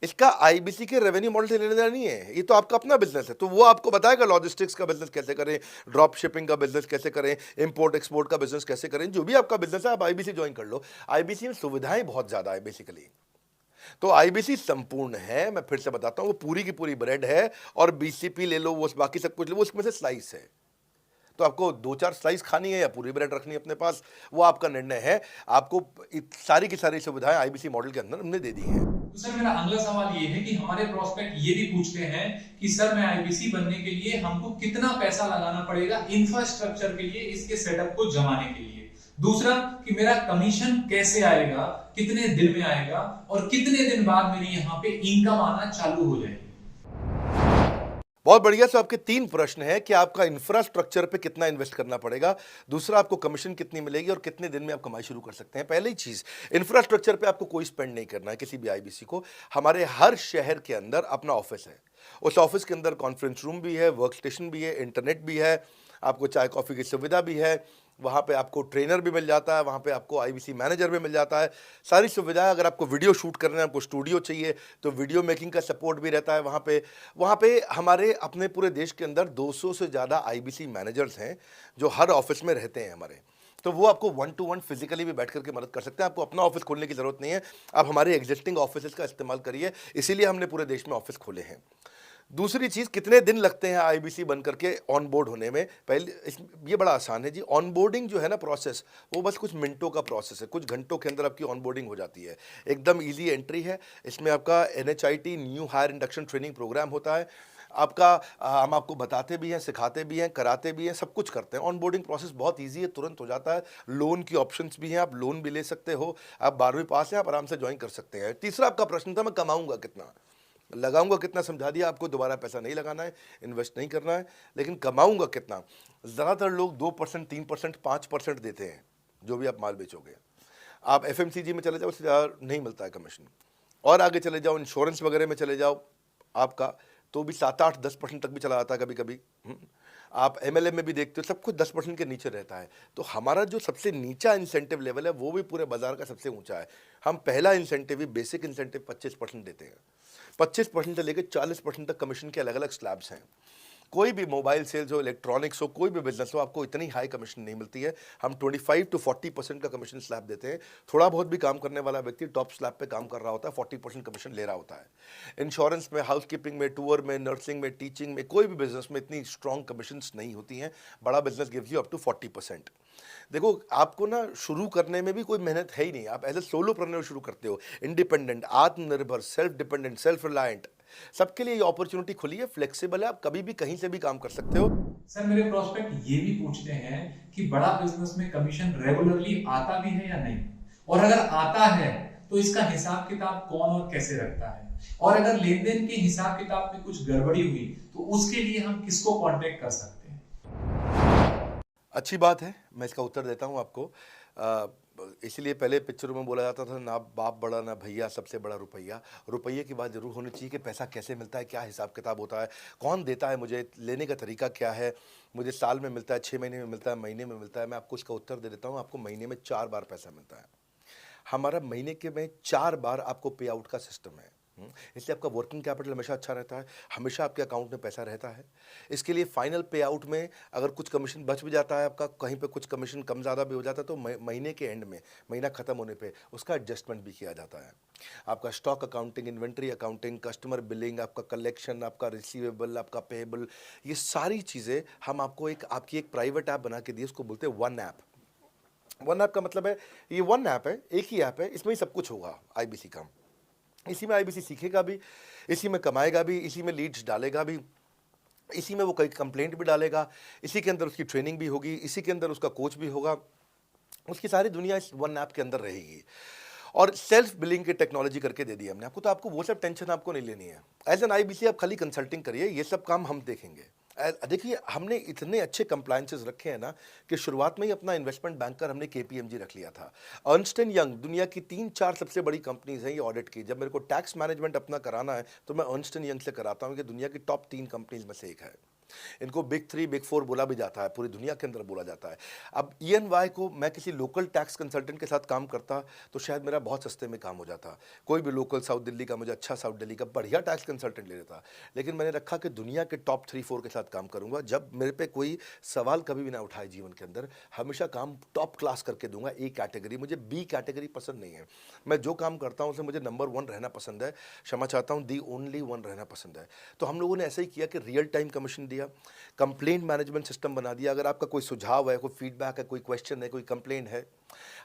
इसका आईबीसी के रेवेन्यू मॉडल से लेने देना नहीं है, ये तो आपका अपना बिजनेस है, तो वो आपको बताएगा लॉजिस्टिक्स का बिजनेस कैसे करें, ड्रॉप शिपिंग का बिजनेस कैसे करें, इंपोर्ट एक्सपोर्ट का बिजनेस कैसे करें, जो भी आपका बिजनेस है आप आईबीसी ज्वाइन कर लो। आईबीसी में सुविधाएं बहुत ज्यादा है बेसिकली, तो आईबीसी संपूर्ण है, मैं फिर से बताता हूं, वो पूरी की पूरी ब्रेड है और बीसीपी ले लो, वो बाकी सब कुछ ले लो, उसमें से स्लाइस है। तो आपको 2-4 स्लाइस खानी है या पूरी ब्रेड रखनी है अपने पास, वो आपका निर्णय है। आपको सारी की सारी सुविधाएं आईबीसी मॉडल के अंदर हमने दे दी हैं। तो सर मेरा अगला सवाल ये है कि हमारे प्रोस्पेक्ट ये भी पूछते हैं कि सर मैं आईबीसी बनने के लिए हमको कितना पैसा लगाना पड़ेगा इंफ्रास्ट्रक्चर के लिए, इसके सेटअप को जमाने के लिए। दूसरा कि मेरा कमीशन कैसे आएगा, कितने दिन में आएगा और कितने दिन बाद मेरी यहाँ पे इनकम आना चालू हो जाएगी। बहुत बढ़िया। से आपके 3 प्रश्न हैं कि आपका इंफ्रास्ट्रक्चर पे कितना इन्वेस्ट करना पड़ेगा, दूसरा आपको कमीशन कितनी मिलेगी और कितने दिन में आप कमाई शुरू कर सकते हैं। पहली चीज, इंफ्रास्ट्रक्चर पे आपको कोई स्पेंड नहीं करना है किसी भी आईबीसी को। हमारे हर शहर के अंदर अपना ऑफिस है, उस ऑफिस के अंदर कॉन्फ्रेंस रूम भी है, वर्क स्टेशन भी है, इंटरनेट भी है, आपको चाय कॉफी की सुविधा भी है, वहाँ पे आपको ट्रेनर भी मिल जाता है, वहाँ पे आपको आईबीसी मैनेजर भी मिल जाता है, सारी सुविधाएं। अगर आपको वीडियो शूट करना है, आपको स्टूडियो चाहिए तो वीडियो मेकिंग का सपोर्ट भी रहता है वहाँ पे हमारे अपने पूरे देश के अंदर 200 से ज़्यादा आईबीसी मैनेजर्स हैं जो हर ऑफिस में रहते हैं हमारे, तो वो आपको 1-to-1 फिजिकली भी बैठ करके मदद कर सकते हैं। आपको अपना ऑफिस खोलने की जरूरत नहीं है, आप हमारे एग्जिस्टिंग ऑफिस का इस्तेमाल करिए, इसीलिए हमने पूरे देश में ऑफिस खोले हैं। दूसरी चीज, कितने दिन लगते हैं आईबीसी बन करके ऑनबोर्ड होने में। ये बड़ा आसान है जी, ऑनबोर्डिंग जो है ना प्रोसेस, वो बस कुछ मिनटों का प्रोसेस है, कुछ घंटों के अंदर आपकी ऑनबोर्डिंग हो जाती है, एकदम इजी एंट्री है। इसमें आपका NHIT new hire induction training program होता है, आपका हम आपको बताते भी हैं, सिखाते भी हैं, कराते भी हैं, सब कुछ करते हैं। ऑनबोर्डिंग प्रोसेस बहुत ईजी है, तुरंत हो जाता है। लोन की ऑप्शंस भी हैं, आप लोन भी ले सकते हो, आप 12वीं पास हैं, आप आराम से ज्वाइन कर सकते हैं। तीसरा आपका प्रश्न था मैं कमाऊंगा कितना, लगाऊंगा कितना, समझा दिया आपको, दोबारा पैसा नहीं लगाना है, इन्वेस्ट नहीं करना है, लेकिन कमाऊंगा कितना। ज़्यादातर लोग 2%, 3%, 5% देते हैं जो भी आप माल बेचोगे। आप एफएमसीजी में चले जाओ, उससे ज़्यादा नहीं मिलता है कमीशन, और आगे चले जाओ इंश्योरेंस वगैरह में चले जाओ आपका, तो भी 7-8-10% तक भी चला जाता है कभी कभी। आप एमएलए में भी देखते हो, सब कुछ 10% के नीचे रहता है। तो हमारा जो सबसे नीचा इंसेंटिव लेवल है वो भी पूरे बाजार का सबसे ऊंचा है। हम पहला इंसेंटिव भी, बेसिक इंसेंटिव 25% देते हैं। 25% से लेकर 40% तक कमीशन के अलग अलग स्लैब्स हैं। कोई भी मोबाइल सेल्स हो, इलेक्ट्रॉनिक्स हो, कोई भी बिजनेस हो, आपको इतनी हाई कमीशन नहीं मिलती है। हम 25 to 40% का कमीशन स्लैब देते हैं। थोड़ा बहुत भी काम करने वाला व्यक्ति टॉप स्लैब पे काम कर रहा होता है, 40% कमीशन ले रहा होता है। इंश्योरेंस में, हाउसकीपिंग में, टूर में, नर्सिंग में, टीचिंग में, कोई भी बिजनेस में इतनी स्ट्रॉन्ग कमीशन नहीं होती हैं। बड़ा business gives you up to 40%। देखो, आपको ना शुरू करने में भी कोई मेहनत है ही नहीं, आप एज ए सोलोप्रेन्योर शुरू करते हो, इंडिपेंडेंट, आत्मनिर्भर, सेल्फ डिपेंडेंट, सेल्फ रिलायंट, सबके लिए ये अपॉर्चुनिटी खुली है, फ्लेक्सिबल है, आप कभी भी कहीं से भी काम कर सकते हो। सर मेरे प्रोस्पेक्ट ये भी पूछते हैं कि बड़ा बिजनेस में कमीशन रेगुलरली आता भी है या नहीं, और अगर आता है तो इसका हिसाब किताब कौन और कैसे रखता है, और अगर लेन देन के हिसाब किताब में कुछ गड़बड़ी हुई तो उसके लिए हम किसको कांटेक्ट कर सकते हैं। अच्छी बात है, मैं इसका उत्तर देता हूं आपको। इसलिए पहले पिक्चरों में बोला जाता था, ना बाप बड़ा ना भैया, सबसे बड़ा रुपया। रुपये की बात जरूर होनी चाहिए कि पैसा कैसे मिलता है, क्या हिसाब किताब होता है, कौन देता है मुझे, लेने का तरीका क्या है, मुझे साल में मिलता है, 6 महीने में मिलता है, महीने में मिलता है। मैं आपको इसका उत्तर दे देता हूँ। आपको महीने में 4 बार पैसा मिलता है। हमारा महीने के में 4 बार आपको पे आउट का सिस्टम है। इसलिए आपका वर्किंग कैपिटल हमेशा अच्छा रहता है, हमेशा आपके अकाउंट में पैसा रहता है। इसके लिए फाइनल पे आउट में अगर कुछ कमीशन बच भी जाता है आपका, कहीं पे कुछ कमीशन कम ज़्यादा भी हो जाता है, तो महीने के एंड में, महीना ख़त्म होने पे उसका एडजस्टमेंट भी किया जाता है। आपका stock accounting, inventory accounting, customer billing, आपका कलेक्शन, आपका रिसीवेबल, आपका पेएबल, ये सारी चीज़ें हम आपको आपकी एक प्राइवेट ऐप बना के दिए, उसको बोलते हैं वन ऐप। वन ऐप का मतलब है, ये वन ऐप है, एक ही ऐप है, इसमें ही सब कुछ होगा आईबीसी का। इसी में आईबीसी सीखेगा भी, इसी में कमाएगा भी, इसी में लीड्स डालेगा भी, इसी में वो कई कंप्लेंट भी डालेगा, इसी के अंदर उसकी ट्रेनिंग भी होगी, इसी के अंदर उसका कोच भी होगा, उसकी सारी दुनिया इस वन ऐप के अंदर रहेगी। और सेल्फ बिलिंग की टेक्नोलॉजी करके दे दी हमने आपको, तो आपको वो सब टेंशन आपको नहीं लेनी है। एज एन आईबीसी आप खाली कंसल्टिंग करिए, ये सब काम हम देखेंगे। देखिए, हमने इतने अच्छे कंप्लायंसेस रखे हैं ना कि शुरुआत में ही अपना इन्वेस्टमेंट बैंकर हमने केपीएमजी रख लिया था। अर्नस्ट एंड यंग दुनिया की 3-4 सबसे बड़ी कंपनीज हैं ये ऑडिट की। जब मेरे को टैक्स मैनेजमेंट अपना कराना है तो मैं अर्नस्ट एंड यंग से कराता हूँ, कि दुनिया की टॉप 3 कंपनीज में से एक है। इनको बिग 3, बिग 4 बोला भी जाता है, पूरी दुनिया के अंदर बोला जाता है। अब ईएनवाई को मैं किसी लोकल टैक्स कंसल्टेंट के साथ काम करता तो शायद मेरा बहुत सस्ते में काम हो जाता। कोई भी लोकल साउथ दिल्ली का, मुझे अच्छा साउथ दिल्ली का बढ़िया टैक्स कंसल्टेंट ले लेता। लेकिन मैंने रखा कि दुनिया के टॉप 3-4 के साथ काम करूंगा। जब मेरे पे कोई सवाल कभी भी ना उठाए जीवन के अंदर, हमेशा काम टॉप क्लास करके दूंगा। ए कैटेगरी, मुझे बी कैटेगरी पसंद नहीं है। मैं जो काम करता हूँ उसे मुझे नंबर 1 रहना पसंद है, क्षमा चाहता हूँ, दी ओनली 1 रहना पसंद है। तो हम लोगों ने ऐसा ही किया कि रियल टाइम कमीशन दिया, कंप्लेंट मैनेजमेंट सिस्टम बना दिया। अगर आपका कोई सुझाव है, कोई फीडबैक है, कोई क्वेश्चन है, कोई कंप्लेंट है,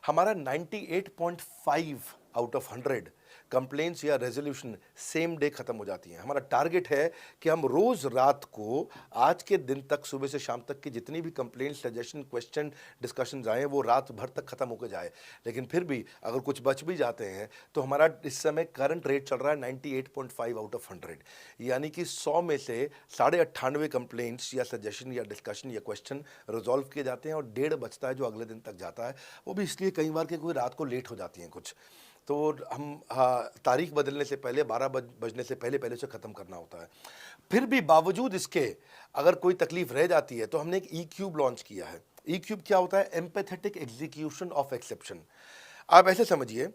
हमारा 98.5 आउट ऑफ 100 कंप्लेंट्स या रेजोल्यूशन सेम डे खत्म हो जाती हैं। हमारा टारगेट है कि हम रोज रात को, आज के दिन तक, सुबह से शाम तक की जितनी भी कंप्लेंट, सजेशन, क्वेश्चन, डिस्कशंस आए वो रात भर तक खत्म होकर जाए। लेकिन फिर भी अगर कुछ बच भी जाते हैं तो हमारा इस समय करंट रेट चल रहा है 98.5 आउट ऑफ 100, यानी कि 100 में से 98.5 कंप्लेंट्स या सजेशन या डिस्कशन या क्वेश्चन रिजॉल्व किए जाते हैं, और 1.5 बचता है जो अगले दिन तक जाता है। वो भी इसलिए कई बार कि कोई रात को लेट हो जाती हैं कुछ, तो हम तारीख बदलने से पहले, 12 बजने से पहले पहले उसे ख़त्म करना होता है। फिर भी बावजूद इसके अगर कोई तकलीफ रह जाती है तो हमने एक ई क्यूब लॉन्च किया है। ई क्यूब क्या होता है? Empathetic execution of exception. आप ऐसे समझिए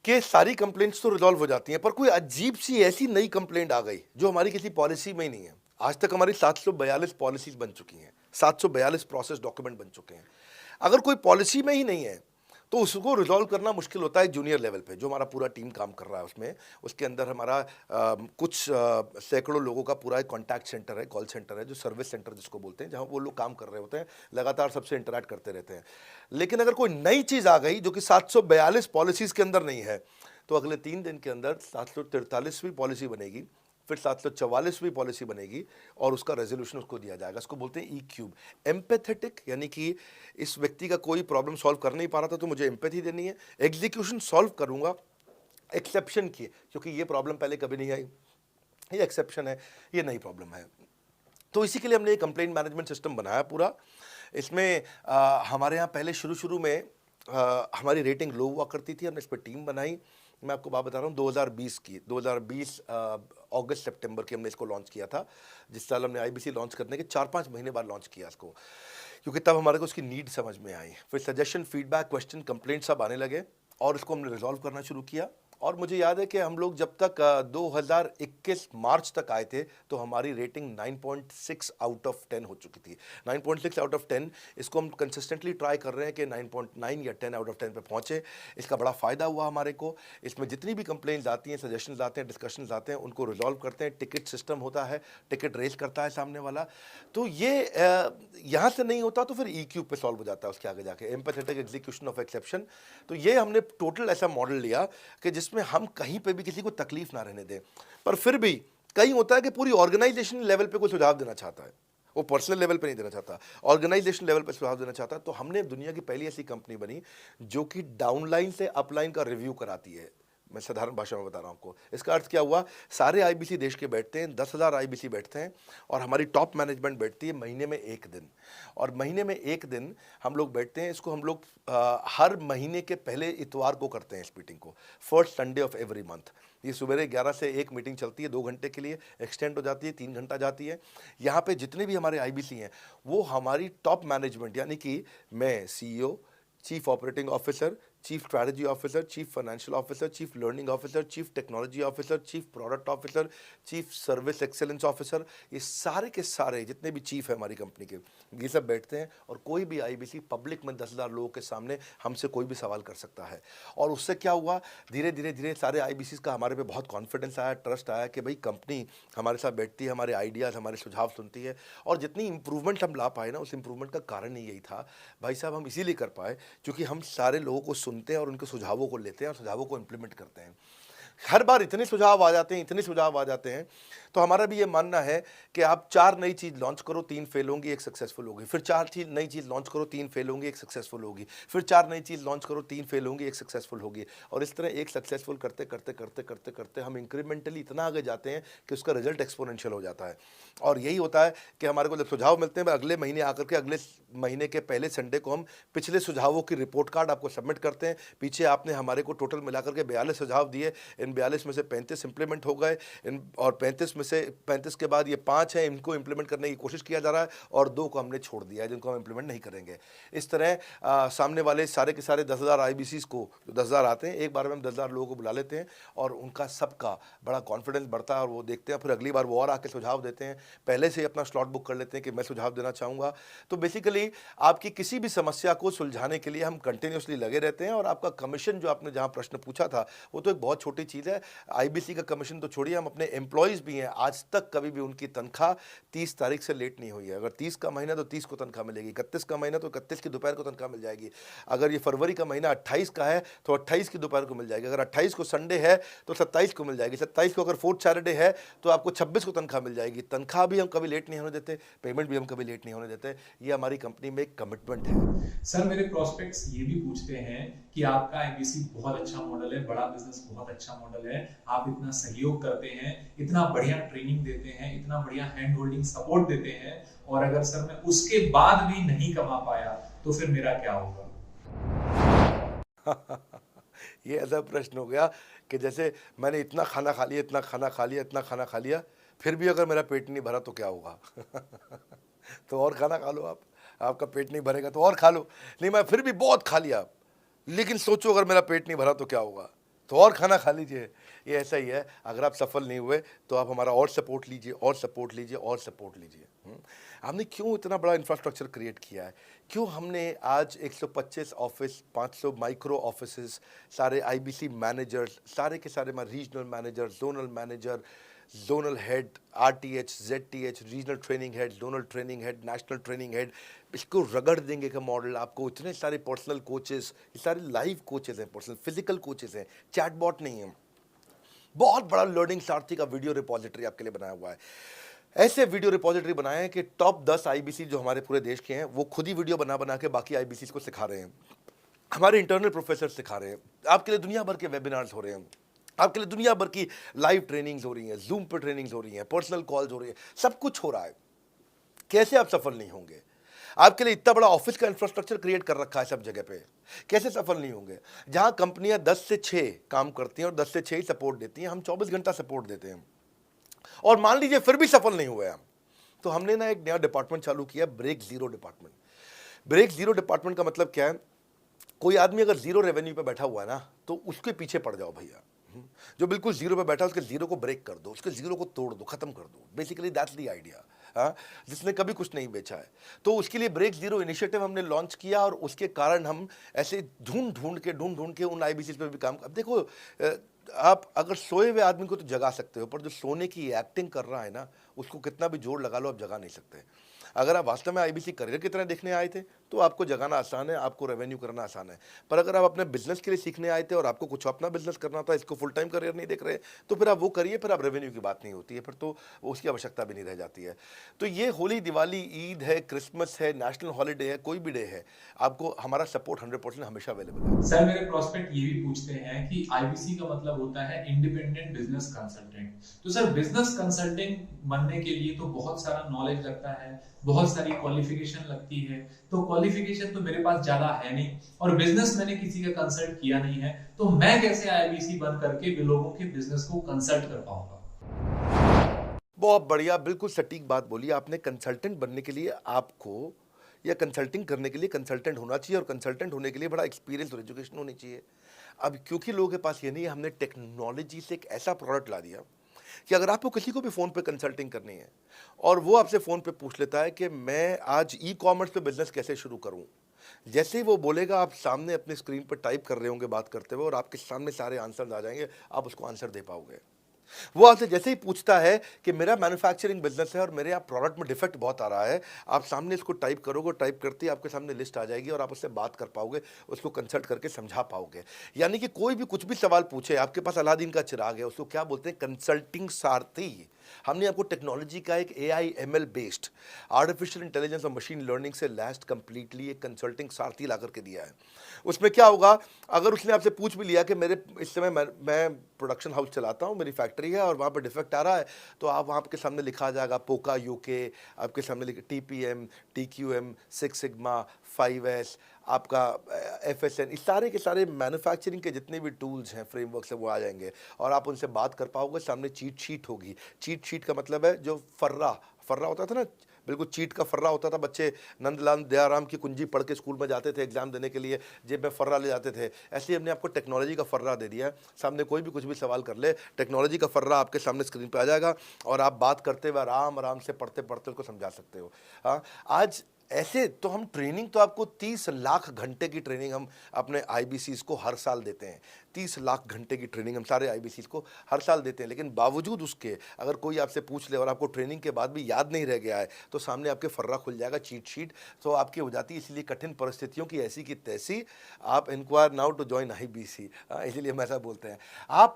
कि सारी कंप्लेंट्स तो रिजॉल्व हो जाती हैं, पर कोई अजीब सी ऐसी नई कंप्लेंट आ गई जो हमारी किसी पॉलिसी में ही नहीं है। आज तक हमारी 742 पॉलिसीज बन चुकी हैं, 742 प्रोसेस डॉक्यूमेंट बन चुके हैं। अगर कोई पॉलिसी में ही नहीं है तो उसको रिजॉल्व करना मुश्किल होता है जूनियर लेवल पे, जो हमारा पूरा टीम काम कर रहा है उसमें। उसके अंदर हमारा कुछ सैकड़ों लोगों का पूरा एक कॉन्टैक्ट सेंटर है, कॉल सेंटर है, जो सर्विस सेंटर जिसको बोलते हैं, जहाँ वो लोग काम कर रहे होते हैं, लगातार सबसे इंटरैक्ट करते रहते हैं। लेकिन अगर कोई नई चीज़ आ गई जो कि 742 पॉलिसीज़ के अंदर नहीं है, तो अगले 3 दिन के अंदर 743वीं पॉलिसी बनेगी, फिर 744वीं पॉलिसी बनेगी, और उसका रेजोल्यूशन उसको दिया जाएगा। इसको बोलते हैं ई क्यूब। एम्पैथेटिक, यानी कि इस व्यक्ति का कोई प्रॉब्लम सॉल्व कर नहीं पा रहा था तो मुझे एम्पैथी देनी है। एग्जीक्यूशन सॉल्व करूंगा एक्सेप्शन की, क्योंकि ये प्रॉब्लम पहले कभी नहीं आई, ये एक्सेप्शन है, ये नई प्रॉब्लम है। तो इसी के लिए हमने एक कंप्लेंट मैनेजमेंट सिस्टम बनाया पूरा। इसमें हमारे यहाँ पहले शुरू में हमारी रेटिंग लो हुआ करती थी, हमने इस पर टीम बनाई। मैं आपको बात बता रहा हूँ 2020 की, 2020 अगस्त सितंबर की हमने इसको लॉन्च किया था। जिस साल हमने आईबीसी लॉन्च करने के 4-5 महीने बाद लॉन्च किया इसको, क्योंकि तब हमारे को उसकी नीड समझ में आई। फिर सजेशन, फीडबैक, क्वेश्चन, कंप्लेंट सब आने लगे, और इसको हमने रिजॉल्व करना शुरू किया। और मुझे याद है कि हम लोग जब तक 2021 मार्च तक आए थे तो हमारी रेटिंग 9.6 आउट ऑफ 10 हो चुकी थी। 9.6 आउट ऑफ 10, इसको हम कंसिस्टेंटली ट्राई कर रहे हैं कि 9.9 या 10 आउट ऑफ 10 पे पहुँचे। इसका बड़ा फ़ायदा हुआ हमारे को। इसमें जितनी भी कंप्लेंट्स आती हैं, सजेशंस आते हैं, डिस्कशंस आते हैं, उनको रिजॉल्व करते हैं। टिकट सिस्टम होता है, टिकट रेज करता है सामने वाला। तो ये यहाँ से नहीं होता तो फिर ई क्यूब पे सॉल्व हो जाता है उसके आगे जाके, एम्पैथेटिक एग्जीक्यूशन ऑफ एक्सेप्शन। तो ये हमने टोटल ऐसा मॉडल लिया कि जिसमें हम कहीं पे भी किसी को तकलीफ ना रहने दें। पर फिर भी कहीं होता है कि पूरी ऑर्गेनाइजेशन लेवल पे कोई सुझाव देना चाहता है, वो पर्सनल लेवल पे नहीं देना चाहता, ऑर्गेनाइजेशन लेवल पे सुझाव देना चाहता है। तो हमने दुनिया की पहली ऐसी कंपनी बनी जो कि डाउनलाइन से अपलाइन का रिव्यू कराती है। मैं साधारण भाषा में बता रहा हूँ आपको। इसका अर्थ क्या हुआ? सारे आईबीसी देश के बैठते हैं, 10,000 आईबीसी बैठते हैं, और हमारी टॉप मैनेजमेंट बैठती है महीने में 1 दिन। और महीने में 1 दिन हम लोग बैठते हैं। इसको हम लोग हर महीने के पहले इतवार को करते हैं इस मीटिंग को, first Sunday off every month. ये सुबह 11 से 1 मीटिंग चलती है, 2 घंटे के लिए, एक्सटेंड हो जाती है, 3 घंटा जाती है। यहाँ पे जितने भी हमारे आईबीसी हैं वो हमारी टॉप मैनेजमेंट, यानी कि मैं CEO, chief operating officer, chief strategy officer, chief financial officer, chief learning officer, chief technology officer, chief product officer, chief service excellence officer, ये सारे के सारे जितने भी चीफ है हमारी कंपनी के, ये सब बैठते हैं और कोई भी आईबीसी पब्लिक में 10,000 लोगों के सामने हमसे कोई भी सवाल कर सकता है। और उससे क्या हुआ, धीरे धीरे धीरे सारे आईबीसी का हमारे पे बहुत कॉन्फिडेंस आया, ट्रस्ट आया कि भाई कंपनी हमारे साथ बैठती है, हमारे आइडियाज़, हमारे सुझाव सुनती है। और जितनी इंप्रूवमेंट हम ला पाए ना, उस इंप्रूवमेंट का कारण ही यही था भाई साहब, हम इसीलिए कर पाए क्योंकि हम सारे लोगों को सुनते हैं और उनके सुझावों को लेते हैं और सुझावों को इम्प्लीमेंट करते हैं। हर बार इतने सुझाव आ जाते हैं, इतने सुझाव आ जाते हैं, तो हमारा भी ये मानना है कि आप 4 नई चीज़ लॉन्च करो, 3 फेल होंगी, 1 सक्सेसफुल होगी, फिर 4 नई चीज़ लॉन्च करो, 3 फेल होंगी, 1 सक्सेसफुल होगी, फिर 4 नई चीज़ लॉन्च करो, 3 फेल होंगी, 1 सक्सेसफुल होगी। और इस तरह एक सक्सेसफुल करते करते करते करते करते हम इंक्रीमेंटली इतना आगे जाते हैं कि उसका रिजल्ट एक्सपोनेंशियल हो जाता है। और यही होता है कि हमारे को जब सुझाव मिलते हैं, अगले महीने आकर के अगले महीने के पहले संडे को हम पिछले सुझावों की रिपोर्ट कार्ड आपको सबमिट करते हैं। पीछे आपने हमारे को टोटल मिलाकर के 42 सुझाव दिए, इन 42 में से 35 इंप्लीमेंट हो गए, और 35 में से 35 के बाद ये 5 हैं, इनको इंप्लीमेंट करने की कोशिश किया जा रहा है, और 2 को हमने छोड़ दिया है जिनको हम इंप्लीमेंट नहीं करेंगे। इस तरह सामने वाले सारे के सारे 10,000 आईबीसीज को, जो 10,000 आते हैं, एक बार में हम 10,000 लोगों को बुला लेते हैं और उनका सबका बड़ा कॉन्फिडेंस बढ़ता है और वो देखते हैं, फिर अगली बार वो और आके सुझाव देते हैं, पहले से ही अपना स्लॉट बुक कर लेते हैं कि मैं सुझाव देना चाहूँगा। तो बेसिकली आपकी किसी भी समस्या को सुलझाने के लिए हम कंटिन्यूसली लगे रहते हैं। और आपका कमीशन, जो आपने जहाँ प्रश्न पूछा था, वो तो एक बहुत छोटी चीज़ है। आईबीसी का कमीशन तो छोड़िए, हम अपने एम्प्लॉयज़ भी हैं, आज तक कभी भी उनकी तनख्वाह 30 तारीख से लेट नहीं हुई है। अगर 30 का महीना तो 30 को तनख्वाह मिलेगी, 31 का महीना तो 31 की दोपहर को तनख्वाह मिल जाएगी। अगर ये फरवरी का महीना 28 का है तो 28 की दोपहर को मिल जाएगी। अगर 28 को संडे है तो 27 को मिल जाएगी। 27 को अगर फोर्थ सैटरडे है तो आपको 26 को तनख्वाह मिल जाएगी। तनख्वाह भी हम कभी लेट नहीं होने देते, पेमेंट भी हम कभी लेट नहीं होने देते। ये हमारी कंपनी में एक कमिटमेंट है। सर, मेरे प्रोस्पेक्ट्स ये भी पूछते हैं कि आपका आईबीसी बहुत अच्छा मॉडल है, बड़ा बिजनेस बहुत अच्छा मॉडल है, आप इतना सहयोग करते हैं, इतना बढ़िया ट्रेनिंग देते हैं, इतना बढ़िया हैंड होल्डिंग सपोर्ट देते हैं, और अगर सर मैं उसके बाद भी नहीं कमा पाया तो फिर मेरा क्या होगा? ये ऐसा प्रश्न हो गया कि जैसे मैंने इतना खाना खा लिया, इतना खाना खा लिया, इतना खाना खा लिया, फिर भी अगर मेरा पेट नहीं भरा तो क्या होगा? तो और खाना खा लो आप, आपका पेट नहीं भरेगा तो और खा लो। नहीं, मैं फिर भी बहुत खा लिया, लेकिन सोचो अगर मेरा पेट नहीं भरा तो क्या होगा? तो और खाना खा लीजिए। ये ऐसा ही है, अगर आप सफल नहीं हुए तो आप हमारा और सपोर्ट लीजिए, और सपोर्ट लीजिए, और सपोर्ट लीजिए। हमने क्यों इतना बड़ा इंफ्रास्ट्रक्चर क्रिएट किया है? क्यों हमने आज 125 ऑफिस, 500 माइक्रो ऑफिसेस, सारे आईबीसी मैनेजर्स, सारे के सारे हमारे regional manager, zonal manager, zonal head, RTH, ZTH, regional training head, zonal training head, national training head, इसको रगड़ देंगे का मॉडल आपको। इतने सारे पर्सनल कोचेस, ये सारे लाइव कोचेस हैं, पर्सनल फिजिकल कोचेस हैं, चैटबॉट नहीं है। बहुत बड़ा लर्निंग सारथी का वीडियो रिपोजिटरी आपके लिए बनाया हुआ है। ऐसे वीडियो रिपोजिटरी बनाए हैं कि टॉप 10 आईबीसी जो हमारे पूरे देश के हैं, वो खुद ही वीडियो बना बना के बाकी आईबीसी को सिखा रहे हैं। हमारे इंटरनल प्रोफेसर सिखा रहे हैं। आपके लिए दुनिया भर के वेबिनार्स हो रहे हैं, आपके लिए दुनिया भर की लाइव ट्रेनिंग्स हो रही हैं, जूम पर ट्रेनिंग्स हो रही हैं, पर्सनल कॉल्स हो रही हैं, सब कुछ हो रहा है। कैसे आप सफल नहीं होंगे? आपके लिए इतना बड़ा ऑफिस का इंफ्रास्ट्रक्चर क्रिएट कर रखा है सब जगह पे, कैसे सफल नहीं होंगे? जहां कंपनियां 10 से 6 काम करती हैं और 10 से 6 ही सपोर्ट देती हैं, हम 24 घंटा सपोर्ट देते हैं। और मान लीजिए फिर भी सफल नहीं हुए हम, तो हमने ना एक नया डिपार्टमेंट चालू किया, break zero department. Break zero department का मतलब क्या है? कोई आदमी अगर जीरो रेवेन्यू पे बैठा हुआ है ना, तो उसके पीछे पड़ जाओ भैया। जो बिल्कुल जीरो पे बैठा है, उसके जीरो को ब्रेक कर दो, उसके जीरो को तोड़ दो, खत्म कर दो। Basically that's the idea. हाँ, जिसने कभी कुछ नहीं बेचा है, तो उसके लिए ब्रेक जीरो इनिशिएटिव हमने लॉन्च किया, और उसके कारण हम ऐसे ढूंढ ढूंढ के उन आईबीसी पे भी काम। अब देखो, आप अगर सोए हुए आदमी को तो जगा सकते हो, पर जो सोने की एक्टिंग कर रहा है ना, उसको कितना भी जोर लगा लो, आप जगा नहीं सकते। अगर आप वास्तव में आईबीसी करियर की तरह देखने आए थे तो आपको जगाना आसान है, आपको रेवेन्यू करना आसान है। पर अगर आप अपने बिजनेस के लिए सीखने आए थे और आपको कुछ अपना बिजनेस करना था, इसको फुल टाइम करियर नहीं देख रहे, तो फिर आप वो करिए, फिर आप रेवेन्यू की बात नहीं होती है, फिर तो उसकी आवश्यकता भी नहीं रह जाती है। तो ये होली, दिवाली, ईद है, क्रिसमस है, नेशनल हॉलीडे है, कोई भी डे है, आपको हमारा सपोर्ट 100% हमेशा अवेलेबल है। सर, मेरे प्रोस्पेक्ट ये भी पूछते हैं कि आईबीसी का मतलब होता है इंडिपेंडेंट बिजनेस कंसल्टेंट। तो सर, बिजनेस कंसल्टेंट बनने के लिए तो बहुत सारा नॉलेज लगता है, बहुत सारी क्वालिफिकेशन लगती है। तो क्वालिफिकेशन तो मेरे पास ज्यादा है नहीं, और बिजनेस मैंने किसी का कंसल्ट किया नहीं है, तो मैं कैसे आईबीसी बन करके लोगों के बिजनेस को कंसल्ट कर पाऊंगा? बहुत बढ़िया, बिल्कुल सटीक बात बोली आपने। कंसल्टेंट बनने के लिए आपको या कंसल्टिंग करने के लिए कंसल्टेंट होना चाहिए, और कंसल्टेंट होने के लिए बड़ा एक्सपीरियंस और एजुकेशन होनी चाहिए। अब क्योंकि लोगों के पास ये नहीं है, हमने टेक्नोलॉजी से एक ऐसा प्रोडक्ट ला दिया कि अगर आपको किसी को भी फ़ोन पे कंसल्टिंग करनी है और वो आपसे फ़ोन पे पूछ लेता है कि मैं आज ई कॉमर्स पे बिजनेस कैसे शुरू करूं, जैसे ही वो बोलेगा आप सामने अपने स्क्रीन पर टाइप कर रहे होंगे बात करते हुए, और आपके सामने सारे आंसर आ जाएंगे, आप उसको आंसर दे पाओगे। वो आपसे जैसे ही पूछता है कि मेरा मैन्युफैक्चरिंग बिजनेस है और मेरे यहाँ प्रोडक्ट में डिफेक्ट बहुत आ रहा है, आप सामने इसको टाइप करोगे, टाइप करते ही आपके सामने लिस्ट आ जाएगी और आप उससे बात कर पाओगे, उसको कंसल्ट करके समझा पाओगे। यानी कि कोई भी कुछ भी सवाल पूछे, आपके पास अलादीन का चिराग है, उसको क्या बोलते हैं, कंसल्टिंग सारथी। हमने आपको टेक्नोलॉजी का एक AI ML based artificial intelligence और मशीन लर्निंग से लैस्ड कंप्लीटली एक कंसल्टिंग सारथी ला करके दिया है। उसमें क्या होगा, अगर उसने आपसे पूछ भी लिया कि मेरे इस समय मैं प्रोडक्शन हाउस चलाता हूँ, मेरी फैक्ट्री है और वहाँ पर डिफेक्ट आ रहा है, तो आप वहाँ के सामने लिखा आ जाएगा पोका UK, आपके सामने TPM, TQM, 6 सिग्मा, 5S, आपका FSN, इस सारे के सारे मैन्युफैक्चरिंग के जितने भी टूल्स हैं, फ्रेमवर्क्स हैं, वो आ जाएंगे और आप उनसे बात कर पाओगे। सामने चीट शीट होगी। चीट शीट का मतलब है जो फर्रा होता था ना, बिल्कुल चीट का फर्रा होता था। बच्चे नंदलाल दयाराम की कुंजी पढ़ के स्कूल में जाते थे एग्जाम देने के लिए, जेब में फर्रा ले जाते थे। ऐसे ही हमने आपको टेक्नोलॉजी का फर्रा दे दिया है। सामने कोई भी कुछ भी सवाल कर ले, टेक्नोलॉजी का फर्रा आपके सामने स्क्रीन पे आ जाएगा और आप बात करते हुए आराम आराम से पढ़ते पढ़ते उसको समझा सकते हो। हाँ, आज ऐसे तो हम ट्रेनिंग तो आपको 30 लाख घंटे की ट्रेनिंग हम अपने IBCs को हर साल देते हैं। 30 लाख घंटे की ट्रेनिंग हम सारे IBCs को हर साल देते हैं, लेकिन बावजूद उसके अगर कोई आपसे पूछ ले और आपको ट्रेनिंग के बाद भी याद नहीं रह गया है, तो सामने आपके फर्रा खुल जाएगा, चीट शीट तो आपकी हो जाती है। इसलिए कठिन परिस्थितियों की ऐसी की तैसी, आप inquire now to join IBC, इसीलिए हम ऐसा बोलते हैं। आप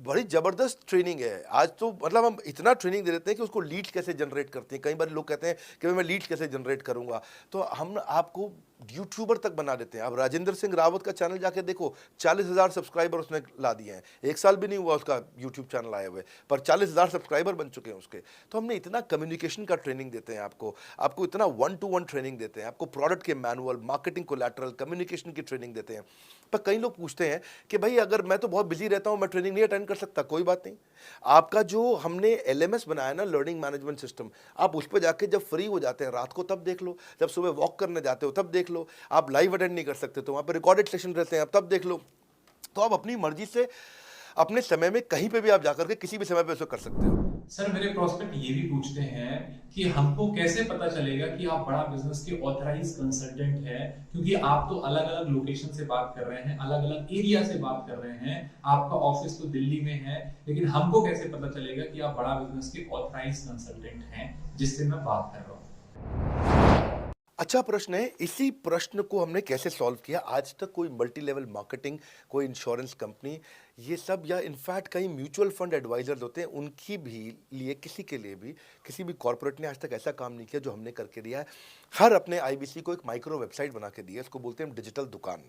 बड़ी ज़बरदस्त ट्रेनिंग है आज तो, मतलब हम इतना ट्रेनिंग दे देते हैं कि उसको लीड्स कैसे जनरेट करते हैं। कई बार लोग कहते हैं कि मैं लीड्स कैसे जनरेट करूंगा, तो हम आपको यूट्यूबर तक बना देते हैं। अब राजेंद्र सिंह रावत का चैनल जाके देखो, 40,000 सब्सक्राइबर उसने ला दिए हैं। 1 साल भी नहीं हुआ उसका यूट्यूब चैनल आए हुए, पर 40,000 सब्सक्राइबर बन चुके हैं उसके। तो हमने इतना कम्युनिकेशन का ट्रेनिंग देते हैं आपको इतना 1-to-1 ट्रेनिंग देते हैं, आपको प्रोडक्ट के मैनुअल, मार्केटिंग कोलैटरल, कम्युनिकेशन की ट्रेनिंग देते हैं। पर कई लोग पूछते हैं कि भाई अगर मैं तो बहुत बिजी रहता हूं, मैं ट्रेनिंग नहीं अटेंड कर सकता। कोई बात नहीं, आपका जो हमने LMS बनाया ना, लर्निंग मैनेजमेंट सिस्टम, आप उस पर जाके जब फ्री हो जाते हैं रात को तब देख लो, जब सुबह वॉक करने जाते हो तब देख लो। आप लाइव अटेंड नहीं कर सकते तो वहाँ पर रिकॉर्डेड सेशन रहते हैं, आप तब देख लो। तो आप अपनी मर्जी से अपने समय में कहीं पे भी आप जाकर के किसी भी समय पे उसको कर सकते हो। सर, मेरे प्रोस्पेक्ट ये भी पूछते हैं कि हमको कैसे पता चलेगा कि आप बड़ा बिजनेस के ऑथराइज कंसल्टेंट हैं, क्योंकि आप तो अलग अलग लोकेशन से बात कर रहे हैं, अलग अलग एरिया से बात कर रहे हैं, आपका ऑफिस तो दिल्ली में है, लेकिन हमको कैसे पता चलेगा कि आप बड़ा बिजनेस के ऑथराइज कंसल्टेंट हैं जिससे मैं बात कर रहा हूँ? अच्छा प्रश्न है। इसी प्रश्न को हमने कैसे सॉल्व किया, आज तक कोई मल्टी लेवल मार्केटिंग, कोई इंश्योरेंस कंपनी, ये सब, या इनफैक्ट कई म्यूचुअल फंड एडवाइजर्स होते हैं, उनकी भी लिए किसी के लिए भी किसी भी कॉर्पोरेट ने आज तक ऐसा काम नहीं किया जो हमने करके दिया है। हर अपने IBC को एक माइक्रो वेबसाइट बना के दी है, इसको बोलते हैं डिजिटल दुकान।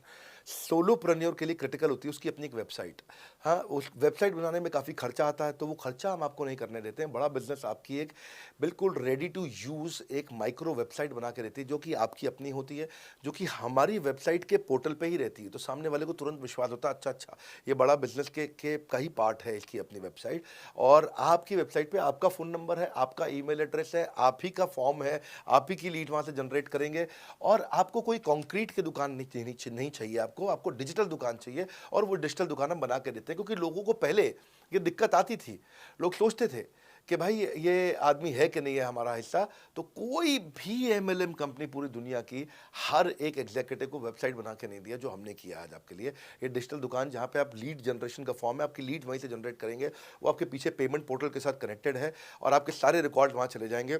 सोलोप्रेन्योर के लिए क्रिटिकल होती है उसकी अपनी एक वेबसाइट। हाँ, उस वेबसाइट बनाने में काफ़ी खर्चा आता है, तो वो खर्चा हम आपको नहीं करने देते हैं। बड़ा बिजनेस आपकी एक बिल्कुल रेडी टू यूज़ एक माइक्रो वेबसाइट बना के देती है, जो कि आपकी अपनी होती है, जो कि हमारी वेबसाइट के पोर्टल पे ही रहती है। तो सामने वाले को तुरंत विश्वास होता है, अच्छा ये बड़ा बिजनेस के का ही पार्ट है इसकी अपनी वेबसाइट। और आपकी वेबसाइट पे आपका फ़ोन नंबर है, आपका ईमेल एड्रेस है, आप ही का फॉर्म है, आप ही की लीड वहाँ से जनरेट करेंगे। और आपको कोई कंक्रीट की दुकान नहीं चाहिए, आपको डिजिटल दुकान चाहिए, और वो डिजिटल दुकान हम बना के देते हैं। क्योंकि लोगों को पहले ये दिक्कत आती थी, लोग सोचते थे कि भाई ये आदमी है कि नहीं है हमारा हिस्सा। तो कोई भी MLM कंपनी पूरी दुनिया की हर एक एग्जीक्यूटिव को वेबसाइट बना के नहीं दिया जो हमने किया आज आपके लिए। ये डिजिटल दुकान जहाँ पे आप लीड जनरेशन का फॉर्म है, आपकी लीड वहीं से जनरेट करेंगे, वो आपके पीछे पेमेंट पोर्टल के साथ कनेक्टेड है, और आपके सारे रिकॉर्ड वहाँ चले जाएंगे।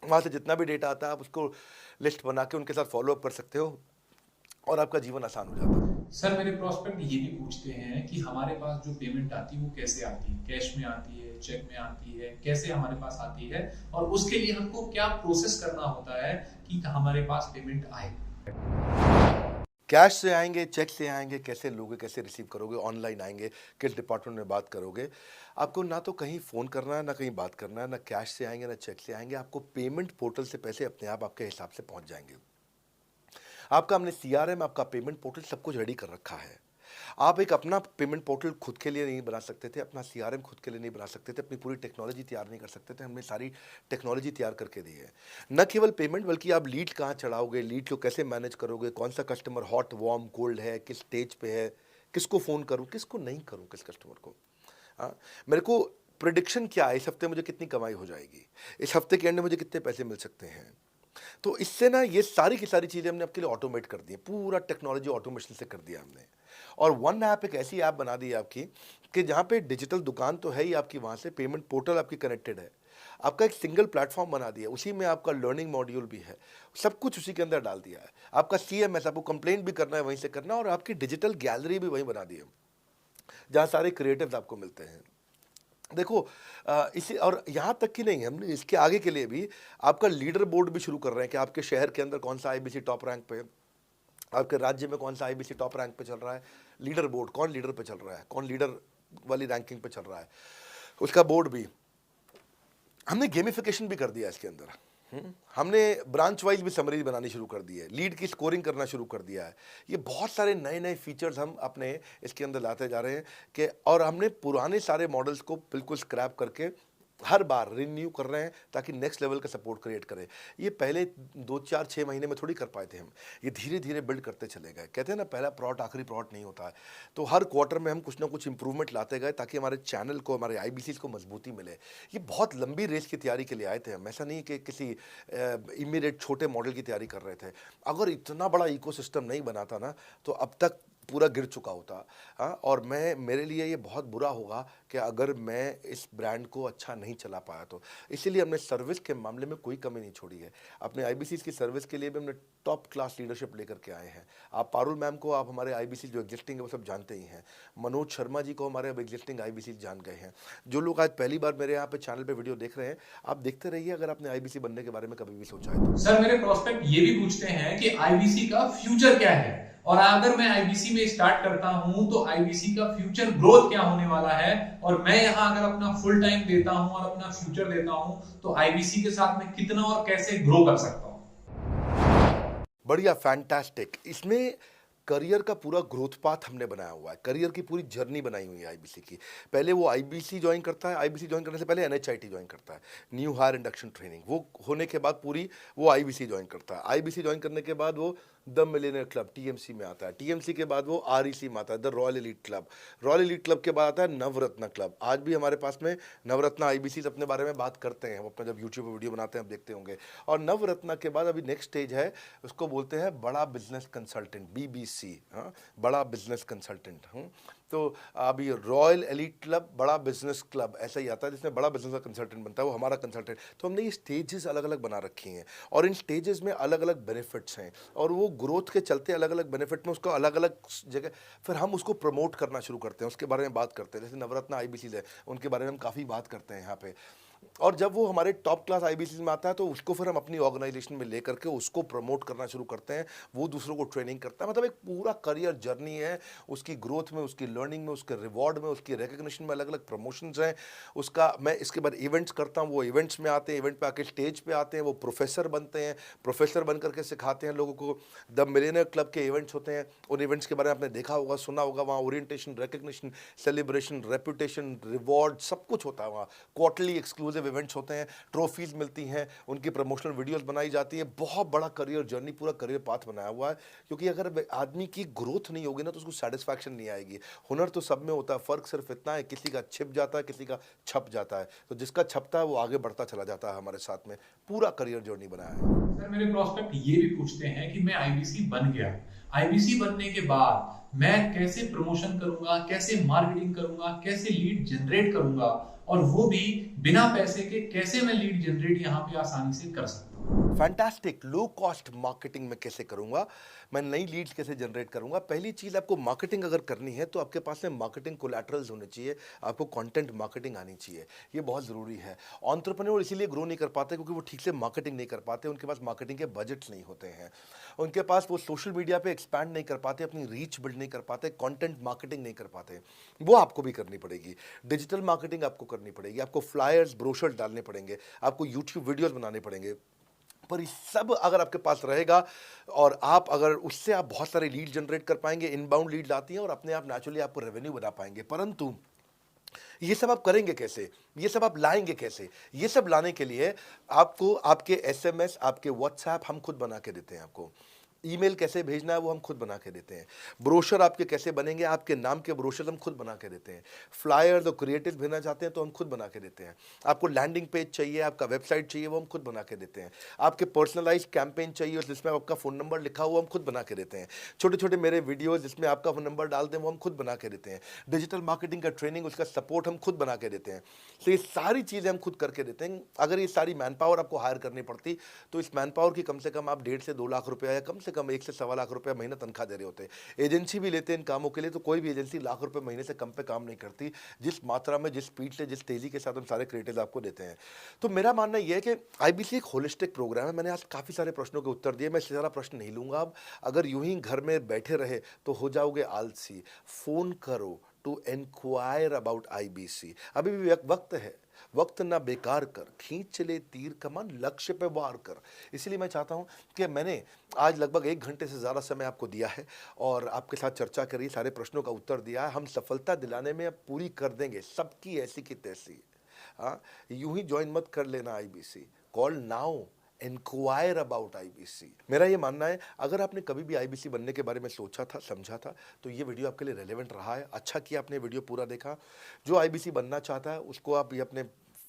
वहाँ से जितना भी डेटा आता है आप उसको लिस्ट बना के उनके साथ फॉलोअप कर सकते हो, और आपका जीवन आसान हो जाता है। सर, मेरे प्रोस्पेक्ट ये भी पूछते हैं कि हमारे पास जो पेमेंट आती है वो कैसे आती है, कैश में आती है, चेक में आती है, कैसे हमारे पास आती है, और उसके लिए हमको क्या प्रोसेस करना होता है कि हमारे पास पेमेंट आए? कैश से आएंगे, चेक से आएंगे, कैसे लोगे, कैसे रिसीव करोगे, ऑनलाइन आएंगे, किस डिपार्टमेंट में बात करोगे। आपको ना तो कहीं फ़ोन करना है, ना कहीं बात करना है, ना कैश से आएंगे ना चेक से आएंगे। आपको पेमेंट पोर्टल से पैसे अपने आप आपके हिसाब से पहुंच जाएंगे। आपका हमने CRM, आपका पेमेंट पोर्टल सब कुछ रेडी कर रखा है। आप एक अपना पेमेंट पोर्टल खुद के लिए नहीं बना सकते थे, अपना सीआरएम खुद के लिए नहीं बना सकते थे, अपनी पूरी टेक्नोलॉजी तैयार नहीं कर सकते थे। हमने सारी टेक्नोलॉजी तैयार करके दी है। न केवल पेमेंट, बल्कि आप लीड कहाँ चढ़ाओगे, लीड को कैसे मैनेज करोगे, कौन सा कस्टमर हॉट, वार्म, कोल्ड है, किस स्टेज पे है, किसको फ़ोन करूँ, किसको नहीं करूँ, किस कस्टमर को। हाँ, मेरे को प्रिडिक्शन क्या है, इस हफ्ते मुझे कितनी कमाई हो जाएगी, इस हफ्ते के एंड में मुझे कितने पैसे मिल सकते हैं। तो इससे ना ये सारी की सारी चीज़ें हमने आपके लिए ऑटोमेट कर दी है, पूरा टेक्नोलॉजी ऑटोमेशन से कर दिया हमने। और वन ऐप एक ऐसी ऐप बना दी है आपकी कि जहाँ पे डिजिटल दुकान तो है ही आपकी, वहाँ से पेमेंट पोर्टल आपकी कनेक्टेड है, आपका एक सिंगल प्लेटफॉर्म बना दिया, उसी में आपका लर्निंग मॉड्यूल भी है, सब कुछ उसी के अंदर डाल दिया है। आपका सीएमएस, आपको कंप्लेंट भी करना है वहीं से करना, और आपकी डिजिटल गैलरी भी वहीं बना दी है, जहाँ सारे क्रिएटिव्स आपको मिलते हैं। देखो इसी, और यहाँ तक कि नहीं, हमने इसके आगे के लिए भी आपका लीडर बोर्ड भी शुरू कर रहे हैं कि आपके शहर के अंदर कौन सा आईबीसी टॉप रैंक पे है, आपके राज्य में कौन सा आईबीसी टॉप रैंक पे चल रहा है, लीडर बोर्ड कौन लीडर पे चल रहा है, कौन लीडर वाली रैंकिंग पे चल रहा है, उसका बोर्ड भी। हमने गेमिफिकेशन भी कर दिया इसके अंदर। हमने ब्रांच वाइज भी समरी बनानी शुरू कर दी है, लीड की स्कोरिंग करना शुरू कर दिया है। ये बहुत सारे नए नए फीचर्स हम अपने इसके अंदर लाते जा रहे हैं कि, और हमने पुराने सारे मॉडल्स को बिल्कुल स्क्रैप करके हर बार रिन्यू कर रहे हैं ताकि नेक्स्ट लेवल का सपोर्ट क्रिएट करें। ये पहले 2 4 6 महीने में थोड़ी कर पाए थे हम, ये धीरे धीरे बिल्ड करते चले गए। कहते हैं ना, पहला प्लॉट आखिरी प्लॉट नहीं होता है। तो हर क्वार्टर में हम कुछ ना कुछ इंप्रूवमेंट लाते गए ताकि हमारे चैनल को, हमारे आईबीसीज को मजबूती मिले। ये बहुत लंबी रेस की तैयारी के लिए आए थे हम, ऐसा नहीं कि किसी इमीडिएट छोटे मॉडल की तैयारी कर रहे थे। अगर इतना बड़ा इकोसिस्टम नहीं बनाता ना, तो अब तक पूरा गिर चुका होता। हाँ, और मेरे लिए ये बहुत बुरा होगा कि अगर मैं इस ब्रांड को अच्छा नहीं चला पाया तो। इसीलिए हमने सर्विस के मामले में कोई कमी नहीं छोड़ी है। अपने आईबीसीज की सर्विस के लिए भी हमने टॉप क्लास लीडरशिप लेकर के आए हैं। आप पारुल मैम को, आप हमारे आईबीसी जो एग्जिस्टिंग है वो सब जानते ही हैं। मनोज शर्मा जी को हमारे अब एग्जिस्टिंग आईबीसी जान गए हैं। जो लोग आज पहली बार मेरे यहाँ पे चैनल पे वीडियो देख रहे हैं, आप देखते रहिए अगर आपने आईबीसी बनने के बारे में कभी भी सोचा है तो। सर, मेरे प्रोस्पेक्ट ये भी पूछते हैं कि आईबीसी का फ्यूचर क्या है, और अगर मैं आईबीसी में स्टार्ट करता हूं तो आईबीसी का फ्यूचर ग्रोथ क्या होने वाला है, और मैं यहां अगर अपना फुल टाइम देता हूं और अपना फ्यूचर देता हूं तो आईबीसी के साथ में कितना और कैसे ग्रो कर सकता हूं। बढ़िया, फैंटास्टिक। इसमें करियर का पूरा ग्रोथ पाथ हमने बनाया हुआ है, करियर की पूरी जर्नी बनाई हुई है आईबीसी की। पहले वो आईबीसी ज्वाइन करता है, आईबीसी ज्वाइन करने से पहले एनएचआईटी ज्वाइन करता है, न्यू हायर इंडक्शन ट्रेनिंग। वो होने के बाद पूरी वो आईबीसी ज्वाइन करता है। आईबीसी ज्वाइन करने के बाद वो द मिलियनियर क्लब टीएमसी में आता है। टीएमसी के बाद वो आरईसी में आता है, the royal elite club. Royal elite club के बाद आता है नवरत्न क्लब। आज भी हमारे पास में नवरत्न आईबीसी अपने बारे में बात करते हैं, वो अपना जब यूट्यूब पर वीडियो बनाते हैं आप देखते होंगे। और नवरत्न के बाद अभी नेक्स्ट स्टेज है, उसको बोलते हैं बड़ा बिजनेस कंसल्टेंट, बीबीसी। हाँ, बड़ा बिजनेस कंसल्टेंट। तो अभी रॉयल एलीट क्लब, बड़ा बिजनेस क्लब, ऐसा ही आता है जिसमें बड़ा बिजनेस का कंसल्टेंट बनता है, वो हमारा कंसल्टेंट। तो हमने ये स्टेजेस अलग अलग बना रखी हैं, और इन स्टेजेस में अलग अलग बेनिफिट्स हैं, और वो ग्रोथ के चलते अलग अलग बेनिफिट में उसको अलग अलग जगह फिर हम उसको प्रमोट करना शुरू करते हैं, उसके बारे में बात करते हैं। जैसे नवरत्न आईबीसी है, उनके बारे में हम काफ़ी बात करते हैं यहाँ पे। और जब वो हमारे टॉप क्लास आईबीसी में आता है तो उसको फिर हम अपनी ऑर्गेनाइजेशन में लेकर के उसको प्रमोट करना शुरू करते हैं, वो दूसरों को ट्रेनिंग करता है। मतलब एक पूरा करियर जर्नी है, उसकी ग्रोथ में, उसकी लर्निंग में, उसके रिवॉर्ड में, उसकी रिकग्निशन में अलग अलग प्रमोशंस हैं उसका। मैं इसके बाद इवेंट्स करता हूँ, वो इवेंट्स में आते हैं, इवेंट पे आके स्टेज पे आते हैं, वो प्रोफेसर बनते हैं, प्रोफेसर बन करके सिखाते हैं लोगों को। द मिलियनियर क्लब के इवेंट्स होते हैं, उन इवेंट्स के बारे में आपने देखा होगा, सुना होगा। वहाँ orientation, recognition, celebration, reputation, reward, सब कुछ होता है वहाँ। क्वार्टरली एक्सक्लूसिव इवेंट्स होते हैं, ट्रॉफीज मिलती हैं, उनकी प्रमोशनल वीडियोस बनाई जाती है। बहुत बड़ा करियर जर्नी, पूरा करियर पाथ बनाया हुआ है। क्योंकि अगर आदमी की ग्रोथ नहीं होगी ना तो उसको सेटिस्फैक्शन नहीं आएगी। हुनर तो सब में होता है, फर्क सिर्फ इतना है, किसी का छिप जाता है, किसी का छप जाता है। तो जिसका छपता है वो आगे बढ़ता चला जाता है हमारे साथ में। पूरा करियर जर्नी बनाया है। सर, मेरे प्रोस्पेक्ट ये भी पूछते हैं कि मैं आईबीसी बन गया, आईबीसी बनने के बाद मैं कैसे प्रमोशन करूंगा, कैसे मार्केटिंग करूंगा, कैसे लीड जनरेट करूंगा, और वो भी बिना पैसे के कैसे मैं लीड जनरेट यहाँ पे आसानी से कर सकता हूँ। फैंटास्टिक। लो कॉस्ट मार्केटिंग में कैसे करूंगा, मैं नई लीड्स कैसे जनरेट करूंगा। पहली चीज, आपको मार्केटिंग अगर करनी है तो आपके पास में मार्केटिंग कोलैटरल्स होने चाहिए, आपको कंटेंट मार्केटिंग आनी चाहिए, ये बहुत ज़रूरी है। एंटरप्रेन्योर इसीलिए ग्रो नहीं कर पाते क्योंकि वो ठीक से मार्केटिंग नहीं कर पाते, उनके पास मार्केटिंग के बजट्स नहीं होते हैं, उनके पास वो सोशल मीडिया पे एक्सपैंड नहीं कर पाते, अपनी रीच बिल्ड नहीं कर पाते, कंटेंट मार्केटिंग नहीं कर पाते। वो आपको भी करनी पड़ेगी। डिजिटल मार्केटिंग आपको करनी पड़ेगी, आपको फ्लायर्स, ब्रोशर्स डालने पड़ेंगे, आपको यूट्यूब वीडियोस बनाने पड़ेंगे, पर ये सब अगर आपके पास रहेगा और आप अगर उससे आप बहुत सारे लीड जनरेट कर पाएंगे, इनबाउंड लीड आती हैं और अपने आप नेचुरली आपको रेवेन्यू बना पाएंगे। परंतु ये सब आप करेंगे कैसे, ये सब आप लाएंगे कैसे? ये सब लाने के लिए आपको आपके एसएमएस, आपके व्हाट्सएप हम खुद बना के देते हैं। आपको ईमेल कैसे भेजना है वो हम खुद बना के देते हैं। ब्रोशर आपके कैसे बनेंगे, आपके नाम के ब्रोशर हम खुद बना के देते हैं। फ्लायर्स और क्रिएटिव भेजना चाहते हैं तो हम खुद बना के देते हैं। आपको लैंडिंग पेज चाहिए, आपका वेबसाइट चाहिए, वो हम खुद बना के देते हैं। आपके पर्सनलाइज कैंपेन चाहिए जिसमें आपका फ़ोन नंबर लिखा हुआ, हम खुद बना के देते हैं। छोटे छोटे मेरे वीडियोज़ जिसमें आपका फ़ोन नंबर डाल दें वो हम खुद बना के देते हैं। डिजिटल मार्केटिंग का ट्रेनिंग, उसका सपोर्ट हम खुद बना के देते हैं। तो ये सारी चीज़ें हम खुद करके देते हैं। अगर ये सारी मैन पावर आपको हायर करनी पड़ती तो इस मैन पावर की कम से कम आप 1.5 से 2 लाख रुपया या कम से कम 1 से सवा लाख रुपया महीना तनख्वाह दे रहे होते हैं। एजेंसी भी लेते हैं इन कामों के लिए, तो कोई भी एजेंसी लाख रुपए महीने से कम पे काम नहीं करती, जिस मात्रा में, जिस स्पीड से, जिस तेजी के साथ हम सारे क्रिएटिव्स आपको देते हैं। तो मेरा मानना यह है कि आईबीसी एक होलिस्टिक प्रोग्राम है। मैंने आज काफ़ी सारे प्रश्नों के उत्तर दिए, मैं इससे ज़्यादा प्रश्न नहीं लूँगा अब। अगर यूं ही घर में बैठे रहे तो हो जाओगे आलसी। फ़ोन करो टू इंक्वायर अबाउट आईबीसी। अभी भी वक्त है, वक्त ना बेकार कर, खींच चले तीर कमान, लक्ष्य पे वार कर। इसलिए मैं चाहता हूं कि मैंने आज लगभग 1 घंटे से ज़्यादा समय आपको दिया है और आपके साथ चर्चा करी, सारे प्रश्नों का उत्तर दिया है। हम सफलता दिलाने में अब पूरी कर देंगे सबकी ऐसी की तैसी। हाँ, यूं ही ज्वाइन मत कर लेना IBC, call now, inquire about IBC. मेरा ये मानना है, अगर आपने कभी भी आईबीसी बनने के बारे में सोचा था, समझा था, तो ये वीडियो आपके लिए रेलेवेंट रहा है। अच्छा किया आपने वीडियो पूरा देखा। जो आईबीसी बनना चाहता है उसको आप ये अपने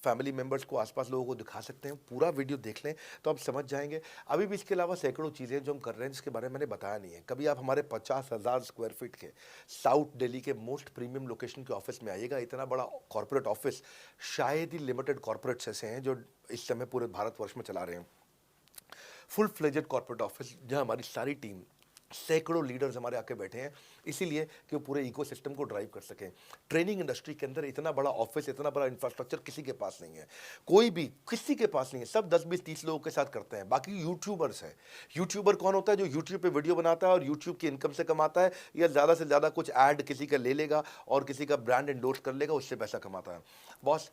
फैमिली मेंबर्स को, आसपास लोगों को दिखा सकते हैं। पूरा वीडियो देख लें तो आप समझ जाएंगे। अभी भी इसके अलावा सैकड़ों चीज़ें जो हम कर रहे हैं जिसके बारे में मैंने बताया नहीं है। कभी आप हमारे 50,000 स्क्वायर फीट के साउथ दिल्ली के मोस्ट प्रीमियम लोकेशन के ऑफिस में आइएगा। इतना बड़ा कॉर्पोरेट ऑफिस शायद ही लिमिटेड कॉर्पोरेट्स ऐसे हैं जो इस समय पूरे भारतवर्ष में चला रहे हैं। फुल फ्लेजेड कॉर्पोरेट ऑफिस जहां हमारी सारी टीम, सैकड़ों लीडर्स हमारे आके बैठे हैं, इसीलिए कि वो पूरे इकोसिस्टम को ड्राइव कर सकें। ट्रेनिंग इंडस्ट्री के अंदर इतना बड़ा ऑफिस, इतना बड़ा इंफ्रास्ट्रक्चर किसी के पास नहीं है, कोई भी किसी के पास नहीं है। सब 10, 20, 30 लोगों के साथ करते हैं। बाकी यूट्यूबर्स हैं। यूट्यूबर कौन होता है? जो यूट्यूब पे वीडियो बनाता है और यूट्यूब की इनकम से कमाता है, या ज़्यादा से ज़्यादा कुछ ऐड किसी का ले लेगा और किसी का ब्रांड एंडोर्स कर लेगा, उससे पैसा कमाता है। बॉस,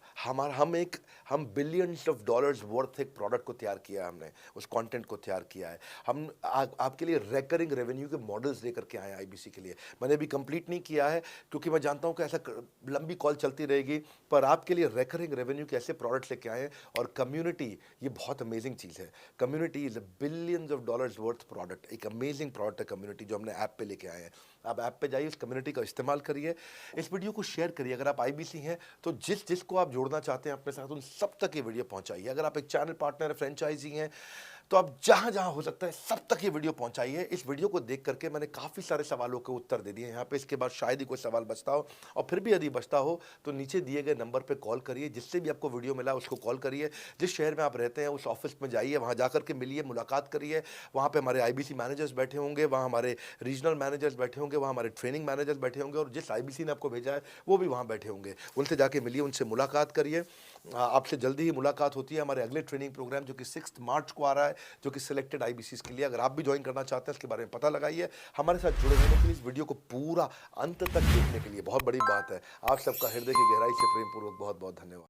हम बिलियंस ऑफ डॉलर्स वर्थ एक प्रोडक्ट को तैयार किया है, हमने उस कंटेंट को तैयार किया है। हम आपके लिए रेकरिंग रेवेन्यू के मॉडल्स लेकर के आए हैं आईबीसी के लिए। मैंने अभी कंप्लीट नहीं किया है क्योंकि मैं जानता हूं कि ऐसा लंबी कॉल चलती रहेगी, पर आपके लिए रेकरिंग रेवेन्यू के ऐसे प्रोडक्ट्स लेके आए हैं। और कम्युनिटी, ये बहुत अमेजिंग चीज़ है। Community is a billions of dollars worth product. एक अमेजिंग प्रोडक्ट है कम्युनिटी, जो हमने ऐप पे लेके आए हैं। आप ऐप पे जाइए, इस कम्युनिटी का इस्तेमाल करिए, इस वीडियो को शेयर करिए। अगर आप आईबीसी हैं तो जिसको आप जोड़ना चाहते हैं अपने साथ, उन सब तक ये वीडियो पहुंचाइए। अगर आप एक चैनल पार्टनर, फ्रेंचाइजी हैं, तो आप जहां जहां हो सकता है सब तक ये वीडियो पहुंचाइए। इस वीडियो को देख करके मैंने काफ़ी सारे सवालों के उत्तर दे दिए यहाँ पे। इसके बाद शायद ही कोई सवाल बचता हो, और फिर भी यदि बचता हो तो नीचे दिए गए नंबर पे कॉल करिए। जिससे भी आपको वीडियो मिला उसको कॉल करिए। जिस शहर में आप रहते हैं उस ऑफिस में जाइए, वहाँ जा करके मिलिए, मुलाकात करिए। वहाँ पे हमारे आईबीसी मैनेजर्स बैठे होंगे, वहाँ हमारे रीजनल मैनेजर्स बैठे होंगे, वहाँ हमारे ट्रेनिंग मैनेजर्स बैठे होंगे, और जिस आईबीसी ने आपको भेजा है वो भी वहाँ बैठे होंगे। उनसे जाके मिलिए, उनसे मुलाकात करिए। आपसे जल्दी ही मुलाकात होती है हमारे अगले ट्रेनिंग प्रोग्राम जो कि 6 मार्च को आ रहा है, जो कि सिलेक्टेड आईबीसीज के लिए। अगर आप भी ज्वाइन करना चाहते हैं इसके बारे में पता लगाइए। हमारे साथ जुड़े रहने के लिए, इस वीडियो को पूरा अंत तक देखने के लिए बहुत बड़ी बात है। आप सबका हृदय की गहराई से प्रेमपूर्वक बहुत बहुत धन्यवाद।